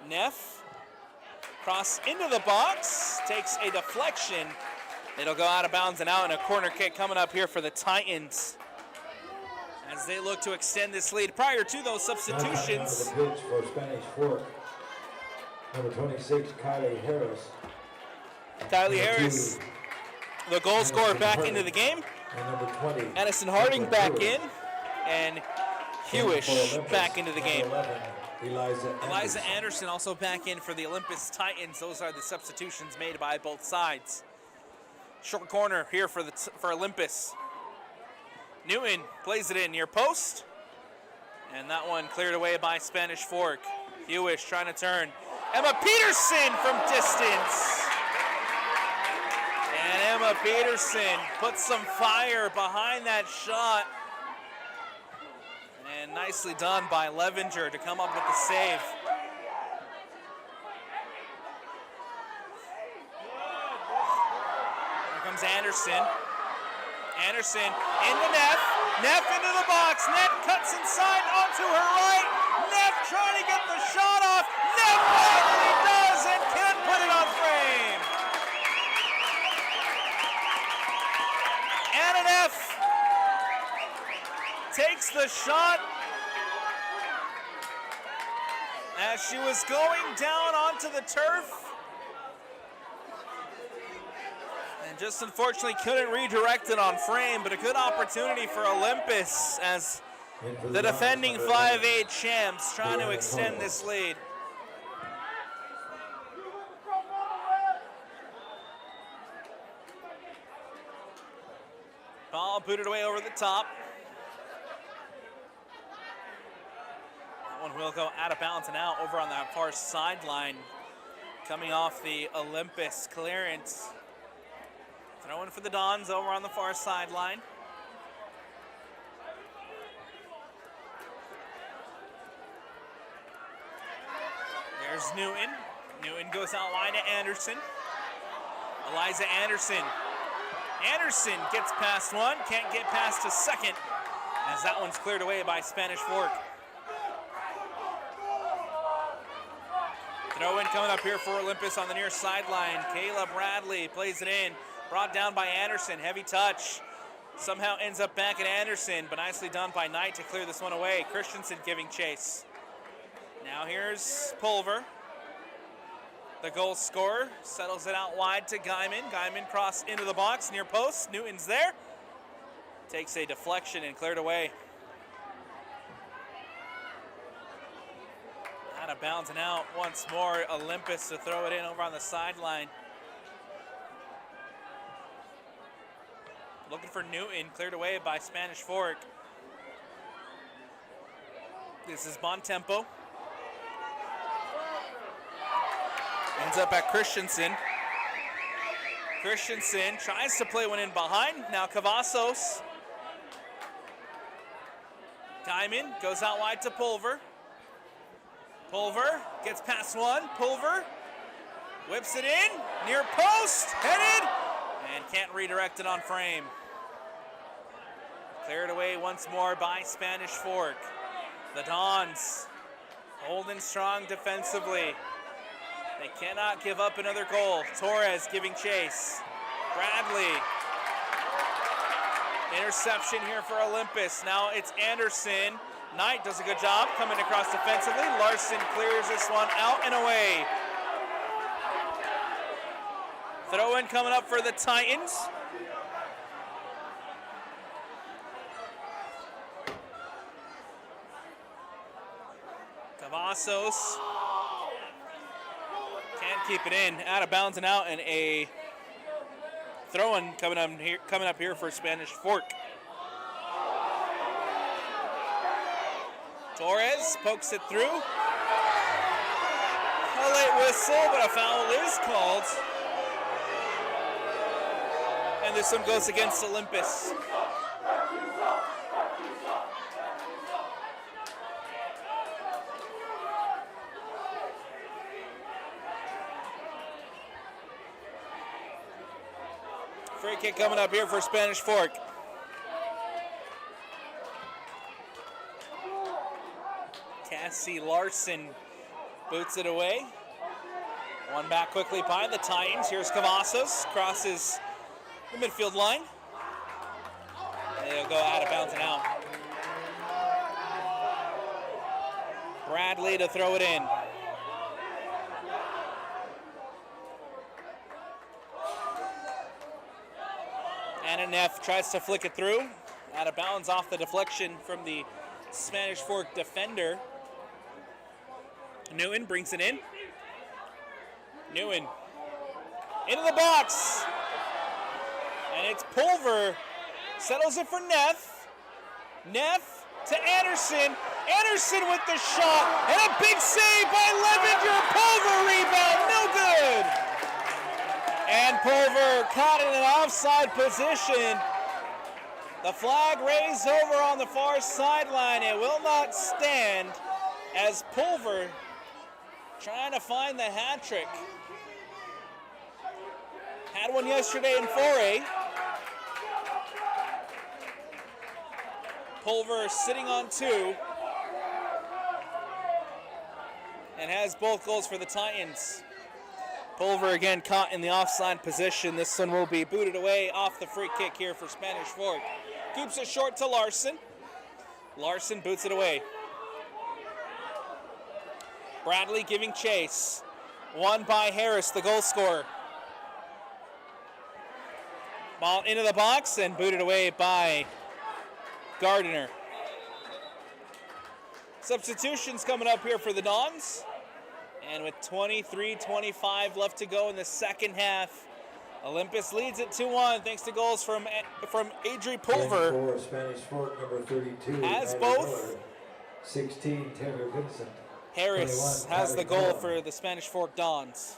Neff, cross into the box, takes a deflection. It'll go out of bounds and out, and a corner kick coming up here for the Titans as they look to extend this lead. Prior to those substitutions, The pitch for Spanish Fork. Number 26, Kylie Harris. Kylie Harris, the goal scorer, back into the game. And number 20, Addison Harding back in, and Hewish back into the game. 11, Eliza Anderson also back in for the Olympus Titans. Those are the substitutions made by both sides. Short corner here for Olympus. Newton plays it in near post. And that one cleared away by Spanish Fork. Hewish trying to turn. Emma Peterson from distance. And Emma Peterson puts some fire behind that shot. And nicely done by Levenger to come up with the save. Here comes Anderson. Anderson into Neff. Neff into the box. Neff cuts inside onto her right. Neff trying to get the shot off. Neff finally does and can't put it on frame. Anna Neff takes the shot as she was going down onto the turf. And just unfortunately couldn't redirect it on frame, but a good opportunity for Olympus as the defending 5A champs trying to extend this lead. Ball booted away over the top. will go out of bounds and out over on that far sideline. Coming off the Olympus clearance. Throwing for the Dons over on the far sideline. There's Newton. Newton goes out wide to Anderson. Eliza Anderson. Anderson gets past one, can't get past a second, as that one's cleared away by Spanish Fork. Throw in coming up here for Olympus on the near sideline. Kayla Bradley plays it in. Brought down by Anderson. Heavy touch. Somehow ends up back at Anderson, but nicely done by Knight to clear this one away. Christensen giving chase. Now here's Pulver. The goal scorer settles it out wide to Guyman. Guyman cross into the box near post. Newton's there. Takes a deflection and cleared away. Out of bounds and out once more. Olympus to throw it in over on the sideline. Looking for Newton, cleared away by Spanish Fork. This is Bontempo. Ends up at Christensen. Christensen tries to play one in behind. Now Cavazos. Diamond goes out wide to Pulver. Pulver gets past one. Pulver whips it in. Near post. Headed. And can't redirect it on frame. Cleared away once more by Spanish Fork. The Dons holding strong defensively. They cannot give up another goal. Torres giving chase. Bradley. Interception here for Olympus. Now it's Anderson. Knight does a good job coming across defensively. Larson clears this one out and away. Throw in coming up for the Titans. Cavazos can't keep it in. Out of bounds and out, and a throw-in coming up here for Spanish Fork. Torres pokes it through. A late whistle, but a foul is called. And this one goes against Olympus. Free kick coming up here for Spanish Fork. Cassie Larson boots it away. One back quickly by the Titans. Here's Cavazos, crosses the midfield line. And they'll go out of bounds and out. Bradley to throw it in. Anna Neff tries to flick it through. Out of bounds off the deflection from the Spanish Fork defender. Newton brings it in. Newton into the box. And it's Pulver. Settles it for Neff. Neff to Anderson. Anderson with the shot. And a big save by Levinger. Pulver rebound. No good. And Pulver caught in an offside position. The flag raised over on the far sideline. It will not stand as Pulver trying to find the hat trick. Had one yesterday in 4A. Pulver sitting on two. And has both goals for the Titans. Pulver again caught in the offside position. This one will be booted away off the free kick here for Spanish Fork. Keeps it short to Larson. Larson boots it away. Bradley giving chase. Won by Harris, the goal scorer. Ball into the box and booted away by Gardner. Substitutions coming up here for the Dons. And with 23-25 left to go in the second half, Olympus leads it 2-1 thanks to goals from Adri Pulver. Spanish Fork, number 32. As both 16, Taylor Vincent. Harris 21, has the Patrick goal Cullen. for the Spanish Fork Dons.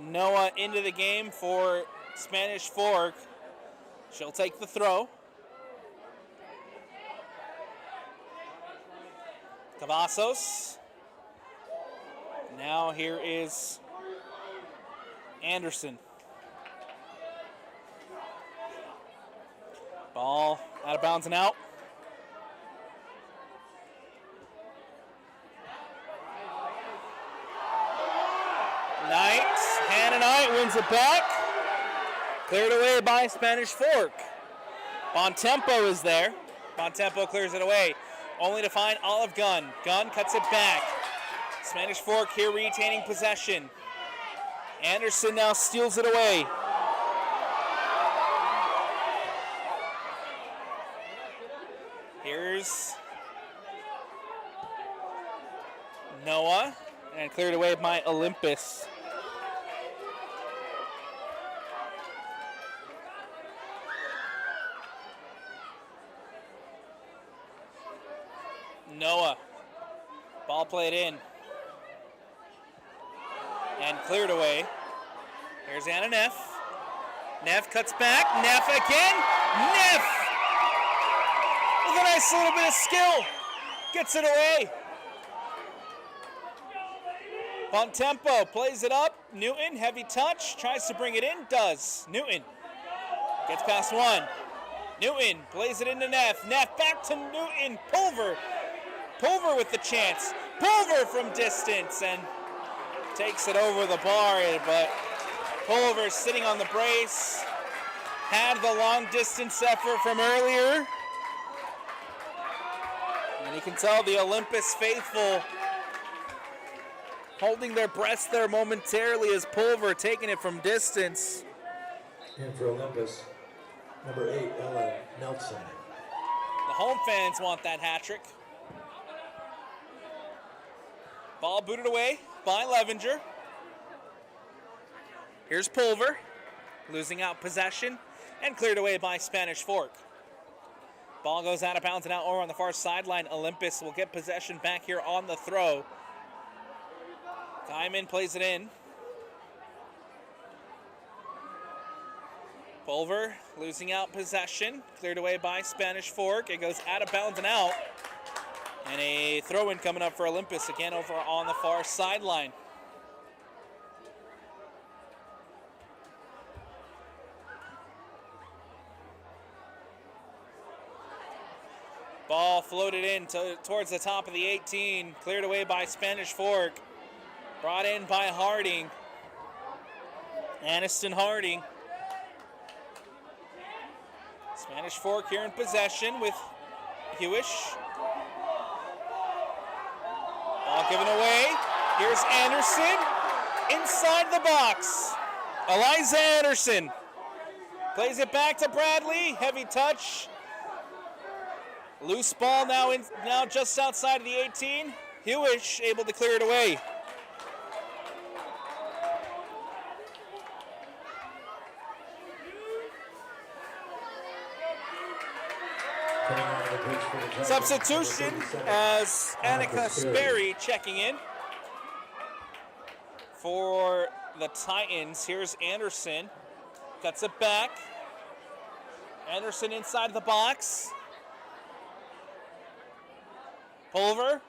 Noah into the game for Spanish Fork. She'll take the throw. Cavazos. Now here is Anderson. Ball out of bounds and out. Knight, Hannah Knight wins it back. Cleared away by Spanish Fork. Bontempo is there. Bontempo clears it away, only to find Olive Gunn. Gunn cuts it back. Spanish Fork here retaining possession. Anderson now steals it away. Here's Noah, and cleared away by Olympus. Noah, ball played in and cleared away. Here's Anna Neff. Neff cuts back. Neff again. Neff with a nice little bit of skill. Gets it away. Bontempo plays it up. Newton, heavy touch. Tries to bring it in. Does. Newton gets past one. Newton plays it into Neff. Neff back to Newton. Pulver. Pulver with the chance. Pulver from distance and takes it over the bar, but Pulver sitting on the brace. Had the long distance effort from earlier. And you can tell the Olympus faithful holding their breaths there momentarily as Pulver taking it from distance. In for Olympus, number 8, Ella Nelson. The home fans want that hat trick. Ball booted away by Levenger. Here's Pulver, losing out possession and cleared away by Spanish Fork. Ball goes out of bounds and out over on the far sideline. Olympus will get possession back here on the throw. Diamond plays it in. Pulver losing out possession, cleared away by Spanish Fork. It goes out of bounds and out. And a throw-in coming up for Olympus again over on the far sideline. Ball floated in towards the top of the 18, cleared away by Spanish Fork. Brought in by Harding. Aniston Harding. Spanish Fork here in possession with Hewish. Ball given away. Here's Anderson inside the box. Eliza Anderson plays it back to Bradley. Heavy touch. Loose ball now just outside of the 18. Hewish able to clear it away. Substitution as Annika Sperry checking in for the Titans. Here's Anderson. Cuts it back. Anderson inside the box. Pulver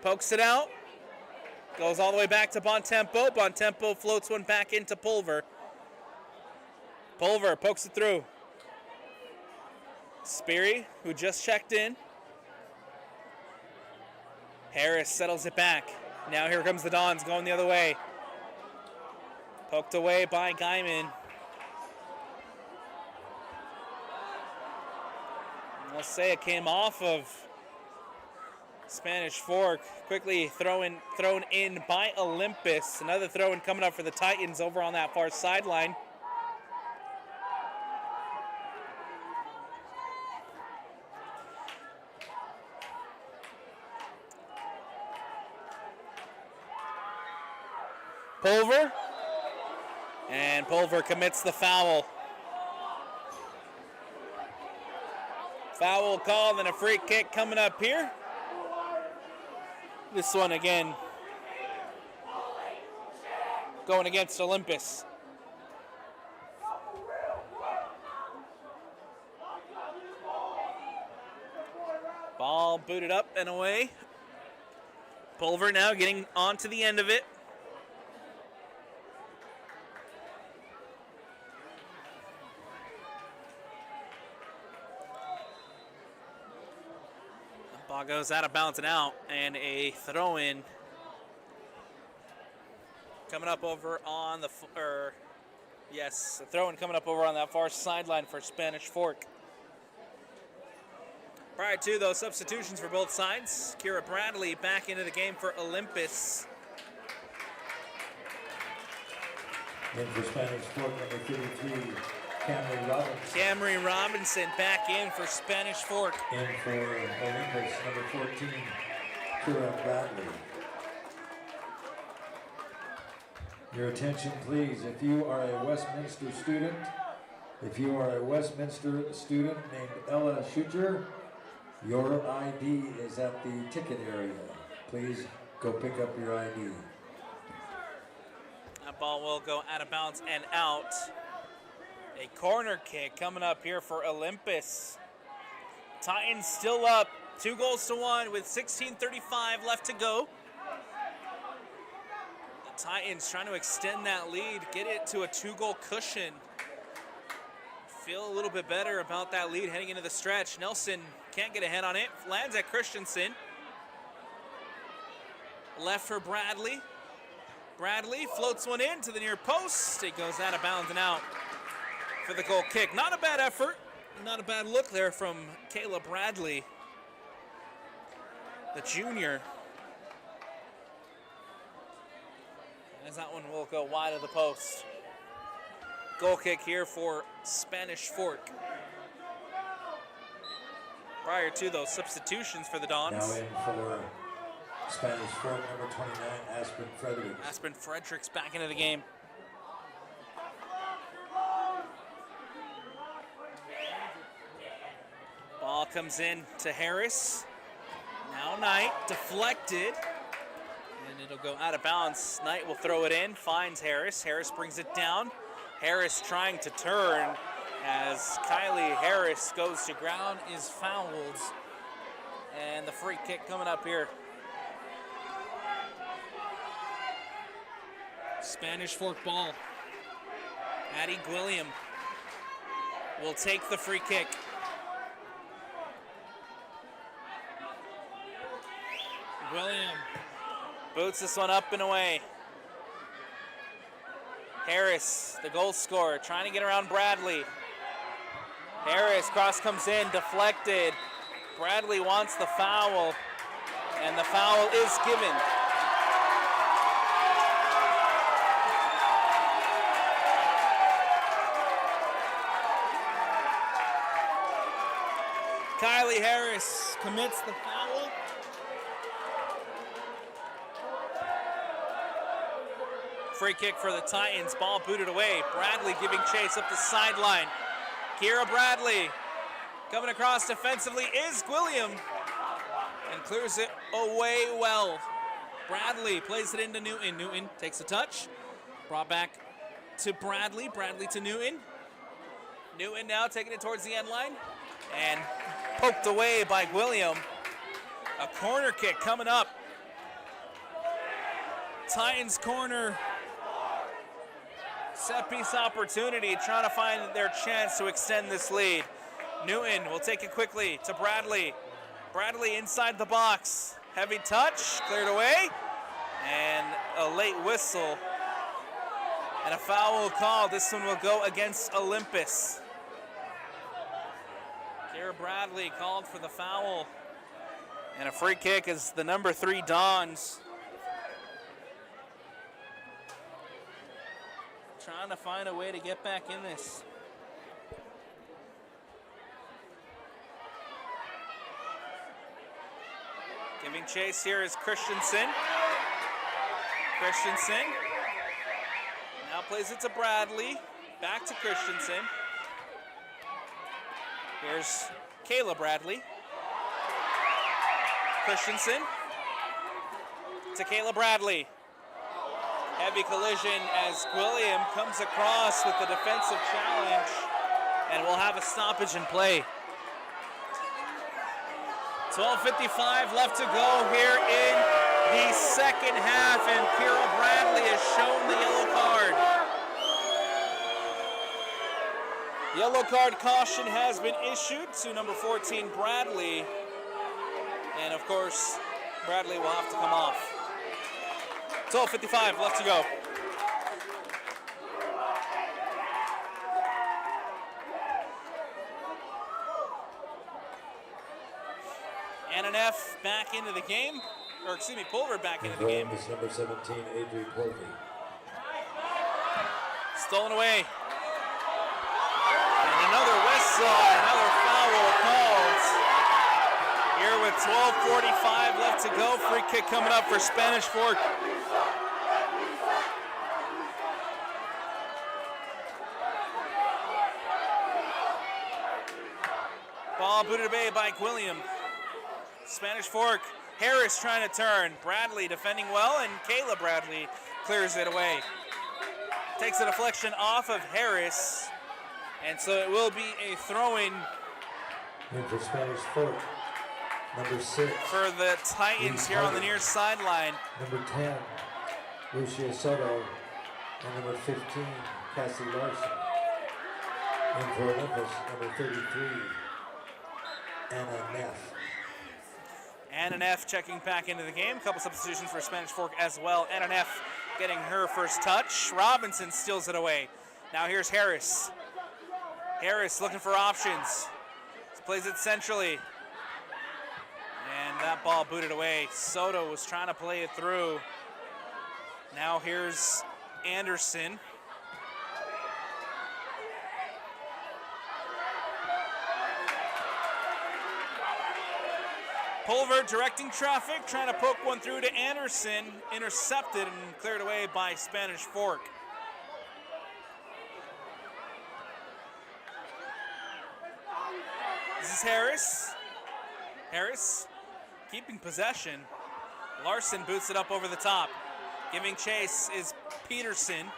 pokes it out. Goes all the way back to Bontempo. Bontempo floats one back into Pulver. Pulver pokes it through. Sperry, who just checked in. Harris settles it back. Now here comes the Dons going the other way. Poked away by Guyman. I'll say it came off of Spanish Fork. Quickly thrown in by Olympus. Another throw-in coming up for the Titans over on that far sideline. Pulver. And Pulver commits the foul. Foul call, then a free kick coming up here. This one again going against Olympus. Ball booted up and away. Pulver now getting on to the end of it. Ball goes out of bounds and out, and a throw-in coming up over on the, a throw-in coming up over on that far sideline for Spanish Fork. Prior to those substitutions for both sides, Kira Bradley back into the game for Olympus. In for Spanish Fork, number 33, Camry Robinson. Camry Robinson back in for Spanish Fork. In for Olympus, number 14, Kira Bradley. Your attention, please. If you are a Westminster student named Ella Schucher, your ID is at the ticket area. Please go pick up your ID. That ball will go out of bounds and out. A corner kick coming up here for Olympus. Titans still up 2-1 with 16:35 left to go. The Titans trying to extend that lead, get it to a 2-goal cushion. Feel a little bit better about that lead heading into the stretch. Nelson can't get a head on it. Lands at Christensen. Left for Bradley. Bradley floats one in to the near post. It goes out of bounds and out for the goal kick. Not a bad effort. Not a bad look there from Kayla Bradley, the junior. As that one will go wide of the post. Goal kick here for Spanish Fork. Prior to those substitutions for the Dons. Now in for Spanish Fork, number 29, Aspen Fredericks. Aspen Fredericks back into the game. Ball comes in to Harris. Now Knight, deflected. And it'll go out of bounds. Knight will throw it in, finds Harris. Harris brings it down. Harris trying to turn as Kylie Harris goes to ground, is fouled. And the free kick coming up here. Spanish Fork ball. Addie Gwilliam will take the free kick. William boots this one up and away. Harris, the goal scorer, trying to get around Bradley. Harris, cross comes in, deflected. Bradley wants the foul, and the foul is given. Kylie Harris commits the foul. Free kick for the Titans, ball booted away. Bradley giving chase up the sideline. Kira Bradley coming across defensively is Gwilliam and clears it away well. Bradley plays it into Newton. Newton takes a touch. Brought back to Bradley. Bradley to Newton. Newton now taking it towards the end line and poked away by Gwilliam. A corner kick coming up. Titans corner. Set piece opportunity, trying to find their chance to extend this lead. Newton will take it quickly to Bradley. Bradley inside the box. Heavy touch, cleared away. And a late whistle. And a foul call. This one will go against Olympus. Kira Bradley called for the foul. And a free kick as the number 3 Dons. Trying to find a way to get back in this. Giving chase here is Christensen. Christensen plays it to Bradley. Back to Christensen. Here's Kayla Bradley. Christensen to Kayla Bradley. Heavy collision as Gwilliam comes across with the defensive challenge, and we'll have a stoppage in play. 12:55 left to go here in the second half, and Kira Bradley has shown the yellow card. Yellow card caution has been issued to number 14, Bradley. And of course, Bradley will have to come off. 12:55 left to go. Ananeff back into the game, or excuse me, Pulver back into the game. Is number 17, Adrian Pulvey. Stolen away. And another whistle, another foul called. Here with 12:45 left to go. Free kick coming up for Spanish Fork. Ball booted away by Gwilliam. Spanish Fork. Harris trying to turn. Bradley defending well, and Kayla Bradley clears it away. Takes a deflection off of Harris, and so it will be a throw-in. And for Spanish Fork, number 6. For the Titans here on the near sideline. Number 10, Lucia Soto. And number 15, Cassie Larson. And for Olympus, number 33, Anna Neff. Ananeff checking back into the game. A couple substitutions for Spanish Fork as well. Ananeff getting her first touch. Robinson steals it away. Now here's Harris. Harris looking for options. Plays it centrally. And that ball booted away. Soto was trying to play it through. Now here's Anderson. Pulver directing traffic, trying to poke one through to Anderson, intercepted and cleared away by Spanish Fork. This is Harris. Harris keeping possession. Larson boots it up over the top. Giving chase is Peterson.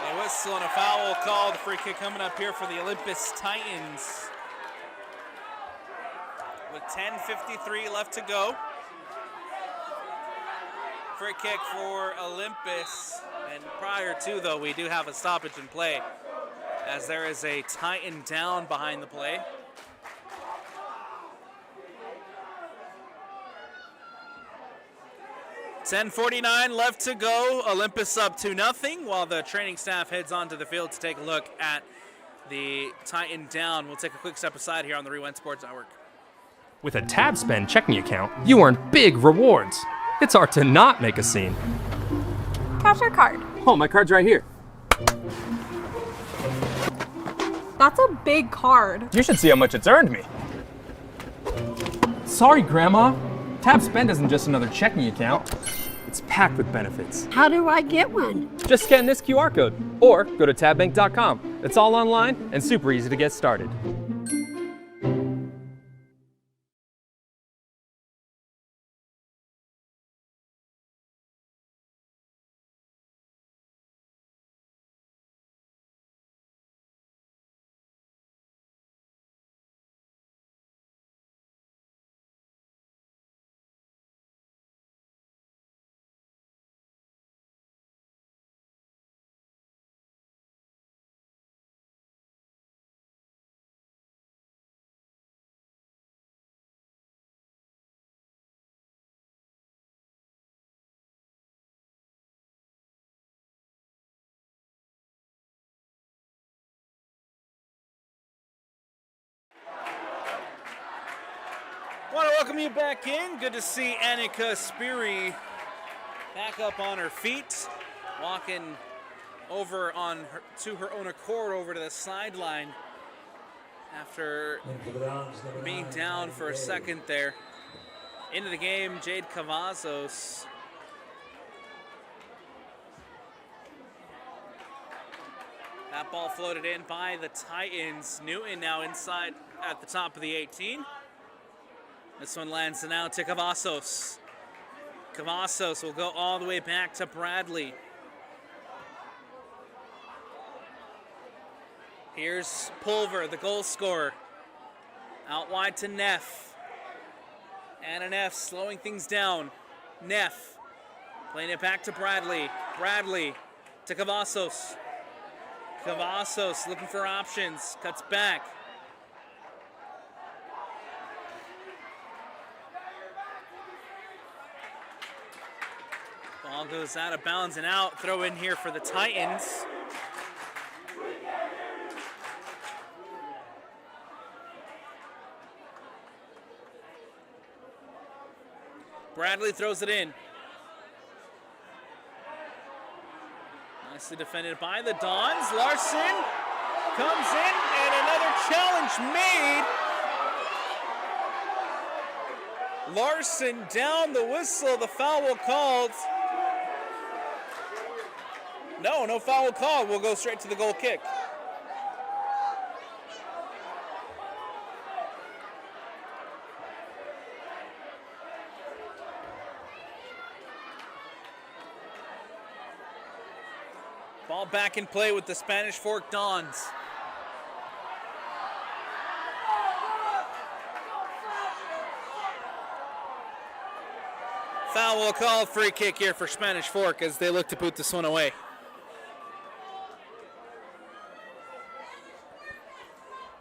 A whistle and a foul called. Free kick coming up here for the Olympus Titans. With 10:53 left to go. Free kick for Olympus. And prior to, though, we do have a stoppage in play, as there is a Titan down behind the play. $10:49 left to go. Olympus up 2-0, while the training staff heads onto the field to take a look at the Titan down. We'll take a quick step aside here on the Rewind Sports Network. With a TabSpend checking account, you earn big rewards. It's hard to not make a scene. Cash your card. Oh, my card's right here. That's a big card. You should see how much it's earned me. Sorry, Grandma. TabSpend isn't just another checking account. It's packed with benefits. How do I get one? Just scan this QR code or go to tabbank.com. It's all online and super easy to get started. I want to welcome you back in. Good to see Annika Spiri back up on her feet, walking over to her own accord over to the sideline after being down for a second there. Into the game, Jade Cavazos. That ball floated in by the Titans. Newton now inside at the top of the 18. This one lands now to Cavazos. Cavazos will go all the way back to Bradley. Here's Pulver, the goal scorer. Out wide to Neff. And Neff slowing things down. Neff playing it back to Bradley. Bradley to Cavazos. Cavazos looking for options. Cuts back. Ball goes out of bounds and out. Throw in here for the Titans. Bradley throws it in. Nicely defended by the Dons. Larson comes in and another challenge made. Larson down the whistle. The foul will called. No foul called. We'll go straight to the goal kick. Ball back in play with the Spanish Fork Dons. Foul will call, free kick here for Spanish Fork as they look to put this one away.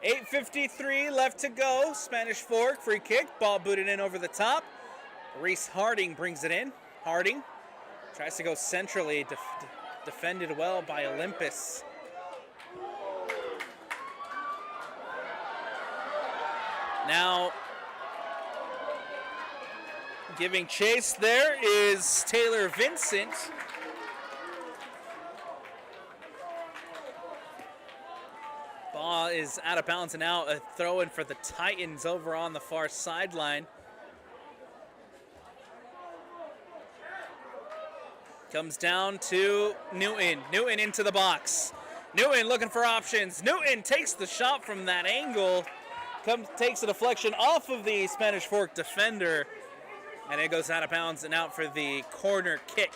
.8:53 left to go. Spanish Fork, free kick. Ball booted in over the top. Reese Harding brings it in. Harding tries to go centrally. Defended well by Olympus. Now, giving chase there is Taylor Vincent. Ball is out of bounds and out. A throw in for the Titans over on the far sideline. Comes down to Newton. Newton into the box. Newton looking for options. Newton takes the shot from that angle. Takes a deflection off of the Spanish Fork defender. And it goes out of bounds and out for the corner kick.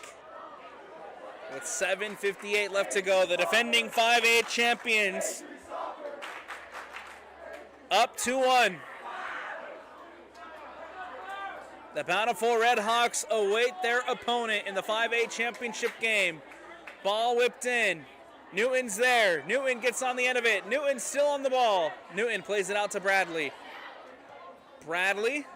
With 7:58 left to go, the defending 5A champions up 2-1. The Bountiful Red Hawks await their opponent in the 5A championship game. Ball whipped in. Newton's there. Newton gets on the end of it. Newton still on the ball. Newton plays it out to Bradley. Bradley.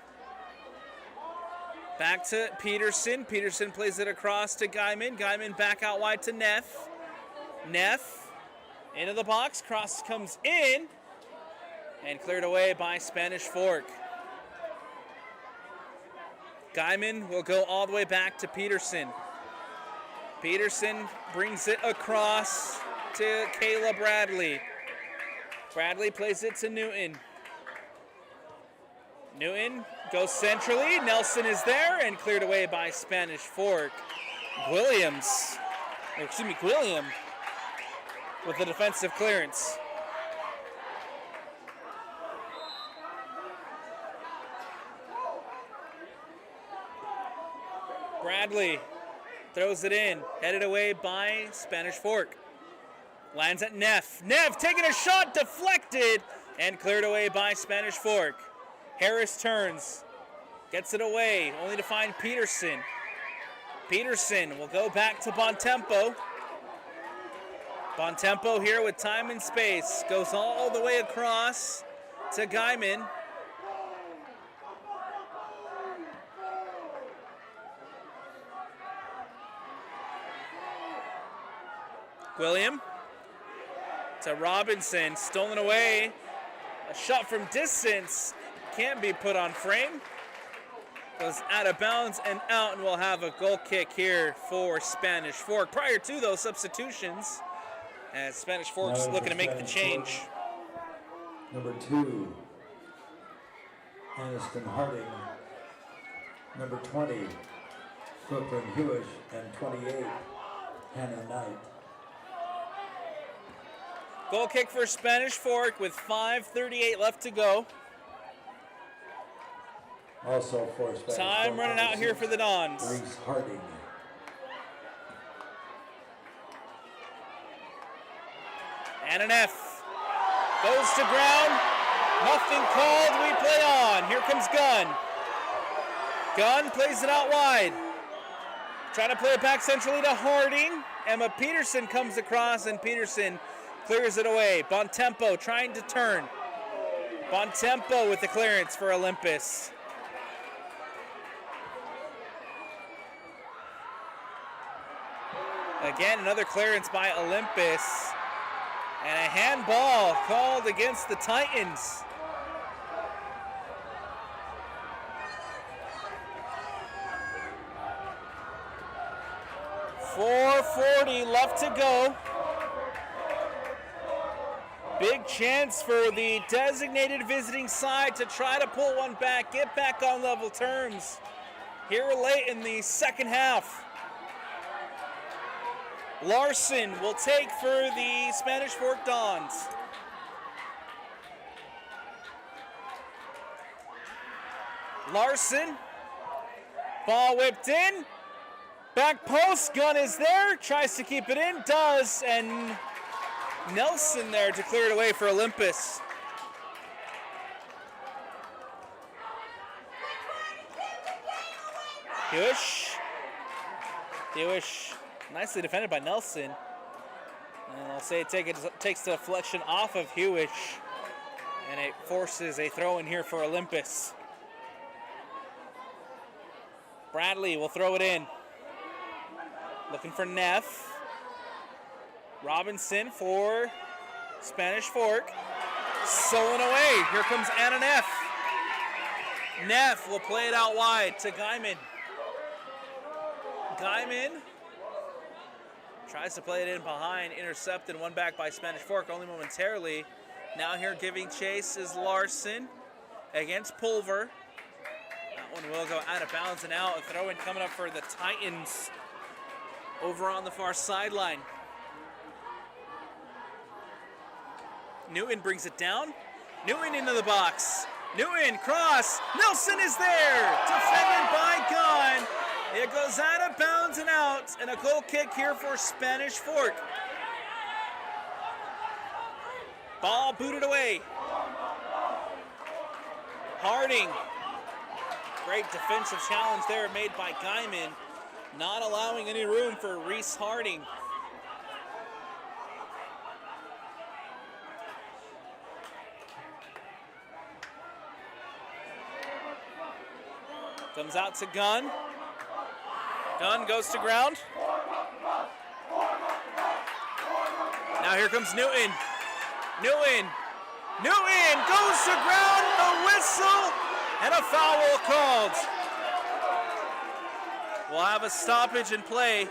Back to Peterson. Peterson plays it across to Guyman. Guyman back out wide to Neff. Neff into the box. Cross comes in. And cleared away by Spanish Fork. Guyman will go all the way back to Peterson. Peterson brings it across to Kayla Bradley. Bradley plays it to Newton. Newton goes centrally. Nelson is there and cleared away by Spanish Fork. Gwilliam with the defensive clearance. Bradley throws it in, headed away by Spanish Fork. Lands at Neff. Neff taking a shot, deflected, and cleared away by Spanish Fork. Harris turns, gets it away, only to find Peterson. Peterson will go back to Bontempo. Bontempo here with time and space. Goes all the way across to Guyman. William to Robinson, stolen away. A shot from distance can't be put on frame. Goes out of bounds and out, and we'll have a goal kick here for Spanish Fork. Prior to those substitutions, as Spanish Fork's looking to make the change. Number 2, Aniston Harding. Number 20, Brooklyn Hewish, and 28, Hannah Knight. Goal kick for Spanish Fork with 5:38 left to go. Also for Spanish Time Fork, running out here for the Dons. Reese Harding. And an F. Goes to ground. Nothing called. We play on. Here comes Gunn. Gunn plays it out wide. Trying to play it back centrally to Harding. Emma Peterson comes across, and Peterson clears it away. Bontempo trying to turn. Bontempo with the clearance for Olympus. Again, another clearance by Olympus. And a handball called against the Titans. .440 left to go. Big chance for the designated visiting side to try to pull one back, get back on level terms here late in the second half. Larson will take for the Spanish Fork Dons. Larson, ball whipped in, back post, Gunn is there, tries to keep it in, does, and Nelson there to clear it away for Olympus. Hewish, nicely defended by Nelson. And I'll say it takes the deflection off of Hewish, and it forces a throw in here for Olympus. Bradley will throw it in. Looking for Neff. Robinson for Spanish Fork. Stolen away. Here comes Anna Neff. Neff will play it out wide to Guyman. Guyman tries to play it in behind, intercepted, one back by Spanish Fork only momentarily. Now here giving chase is Larson against Pulver. That one will go out of bounds and out. A throw in coming up for the Titans over on the far sideline. Newton brings it down. Newton into the box. Newton, cross. Nelson is there. Defended by Gunn. It goes out of bounds and out. And a goal kick here for Spanish Fork. Ball booted away. Harding. Great defensive challenge there made by Guyman. Not allowing any room for Reese Harding. Comes out to Gunn. Gunn goes to ground. Now here comes Newton. Newton goes to ground. A whistle and a foul called. We'll have a stoppage in play.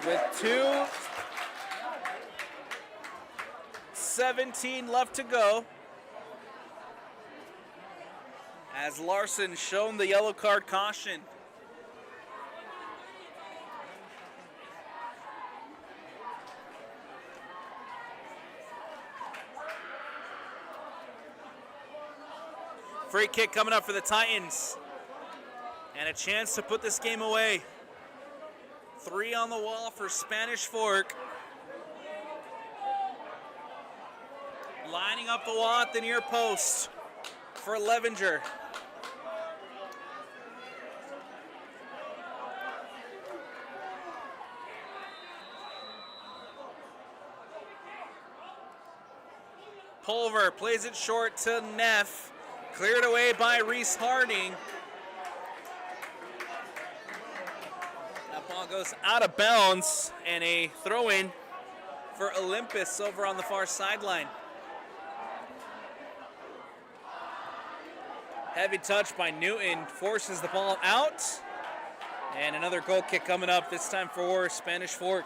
With 2:17 left to go. As Larson shown the yellow card caution. Free kick coming up for the Titans. And a chance to put this game away. 3 on the wall for Spanish Fork. Lining up the wall at the near post for Levenger. Pulver plays it short to Neff. Cleared away by Reese Harding. That ball goes out of bounds, and a throw-in for Olympus over on the far sideline. Heavy touch by Newton forces the ball out. And another goal kick coming up, this time for Spanish Fork.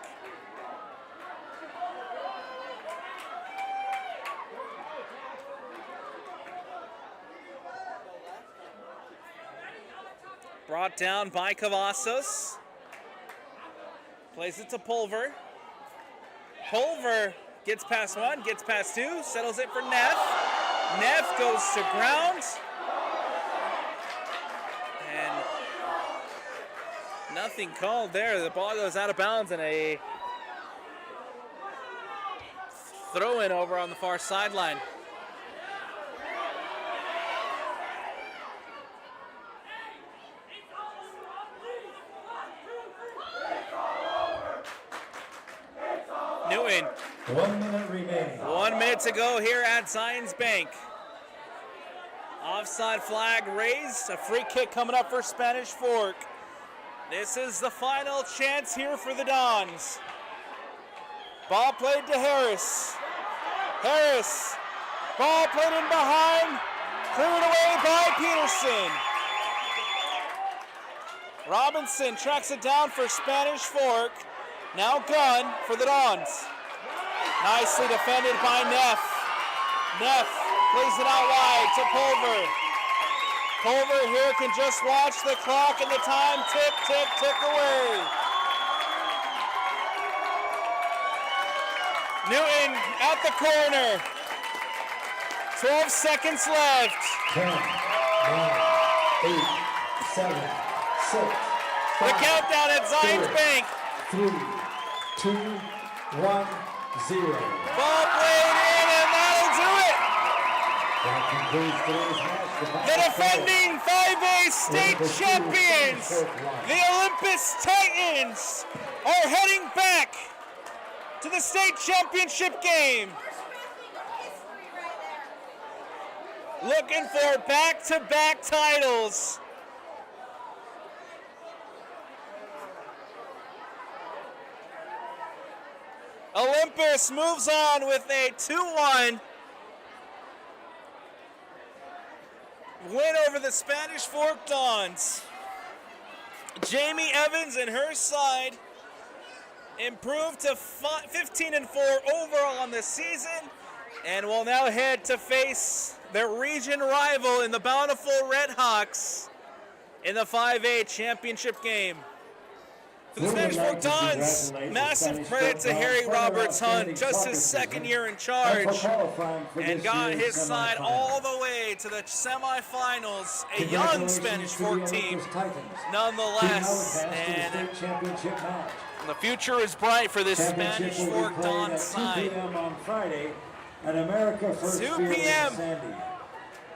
Brought down by Cavazos. Plays it to Pulver. Pulver gets past one, gets past two, settles it for Neff. Neff goes to ground. And nothing called there. The ball goes out of bounds and a throw-in over on the far sideline. Newton. 1 minute remaining. 1 minute to go here at Zions Bank. Offside flag raised. A free kick coming up for Spanish Fork. This is the final chance here for the Dons. Ball played to Harris. Harris. Ball played in behind. Cleared away by Peterson. Robinson tracks it down for Spanish Fork. Now Gunn for the Dons. Nicely defended by Neff. Neff plays it out wide to Pulver. Pulver here can just watch the clock and the time tick, tick, tick away. Newton at the corner. 12 seconds left. 10, 9, 8, 7, 6, 5, The countdown at Zions 4, Bank. 3, 2, 1, 0. Ball played in, and that'll do it. That concludes today's match. The defending 5A state champions, the Olympus Titans, are heading back to the state championship game. Looking for back-to-back titles. Olympus moves on with a 2-1 win over the Spanish Fork Dons. Jamie Evans and her side improved to 15-4 overall on the season and will now head to face their region rival in the Bountiful Red Hawks in the 5A championship game. For the Spanish Fork Dons, massive credit to Harry Roberts Hunt, just his second year in charge, and got his side all the way to the semifinals. A young Spanish Fork team, nonetheless, and the future is bright for this Spanish Fork Dons side. 2 p.m.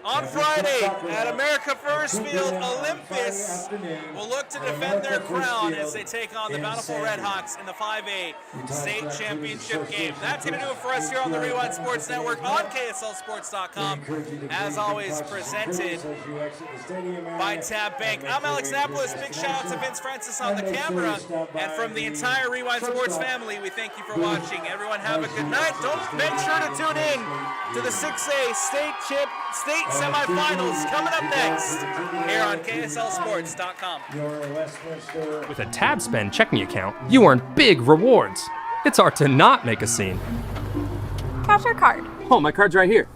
on Friday at America First Field, Olympus will look to defend their crown as they take on the Bountiful Red Hawks in the 5A state championship game. That's going to do it for us here on the Rewind Sports Network on KSLSports.com. As always, presented by Tab Bank. I'm Alex Napolis. Big shout out to Vince Francis on the camera. And from the entire Rewind Sports family, we thank you for watching. Everyone have a good night. Don't make sure to tune in to the 6A state semifinals coming up next here on KSLSports.com. With a Tab Spend checking account, you earn big rewards. It's hard to not make a scene. Cash or card? Oh, my card's right here.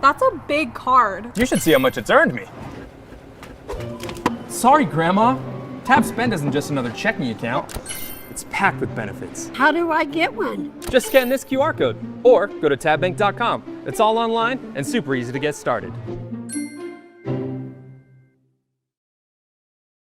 That's a big card. You should see how much it's earned me. Sorry, Grandma. Tab Spend isn't just another checking account. It's packed with benefits. How do I get one? Just scan this QR code or go to tabbank.com. It's all online and super easy to get started.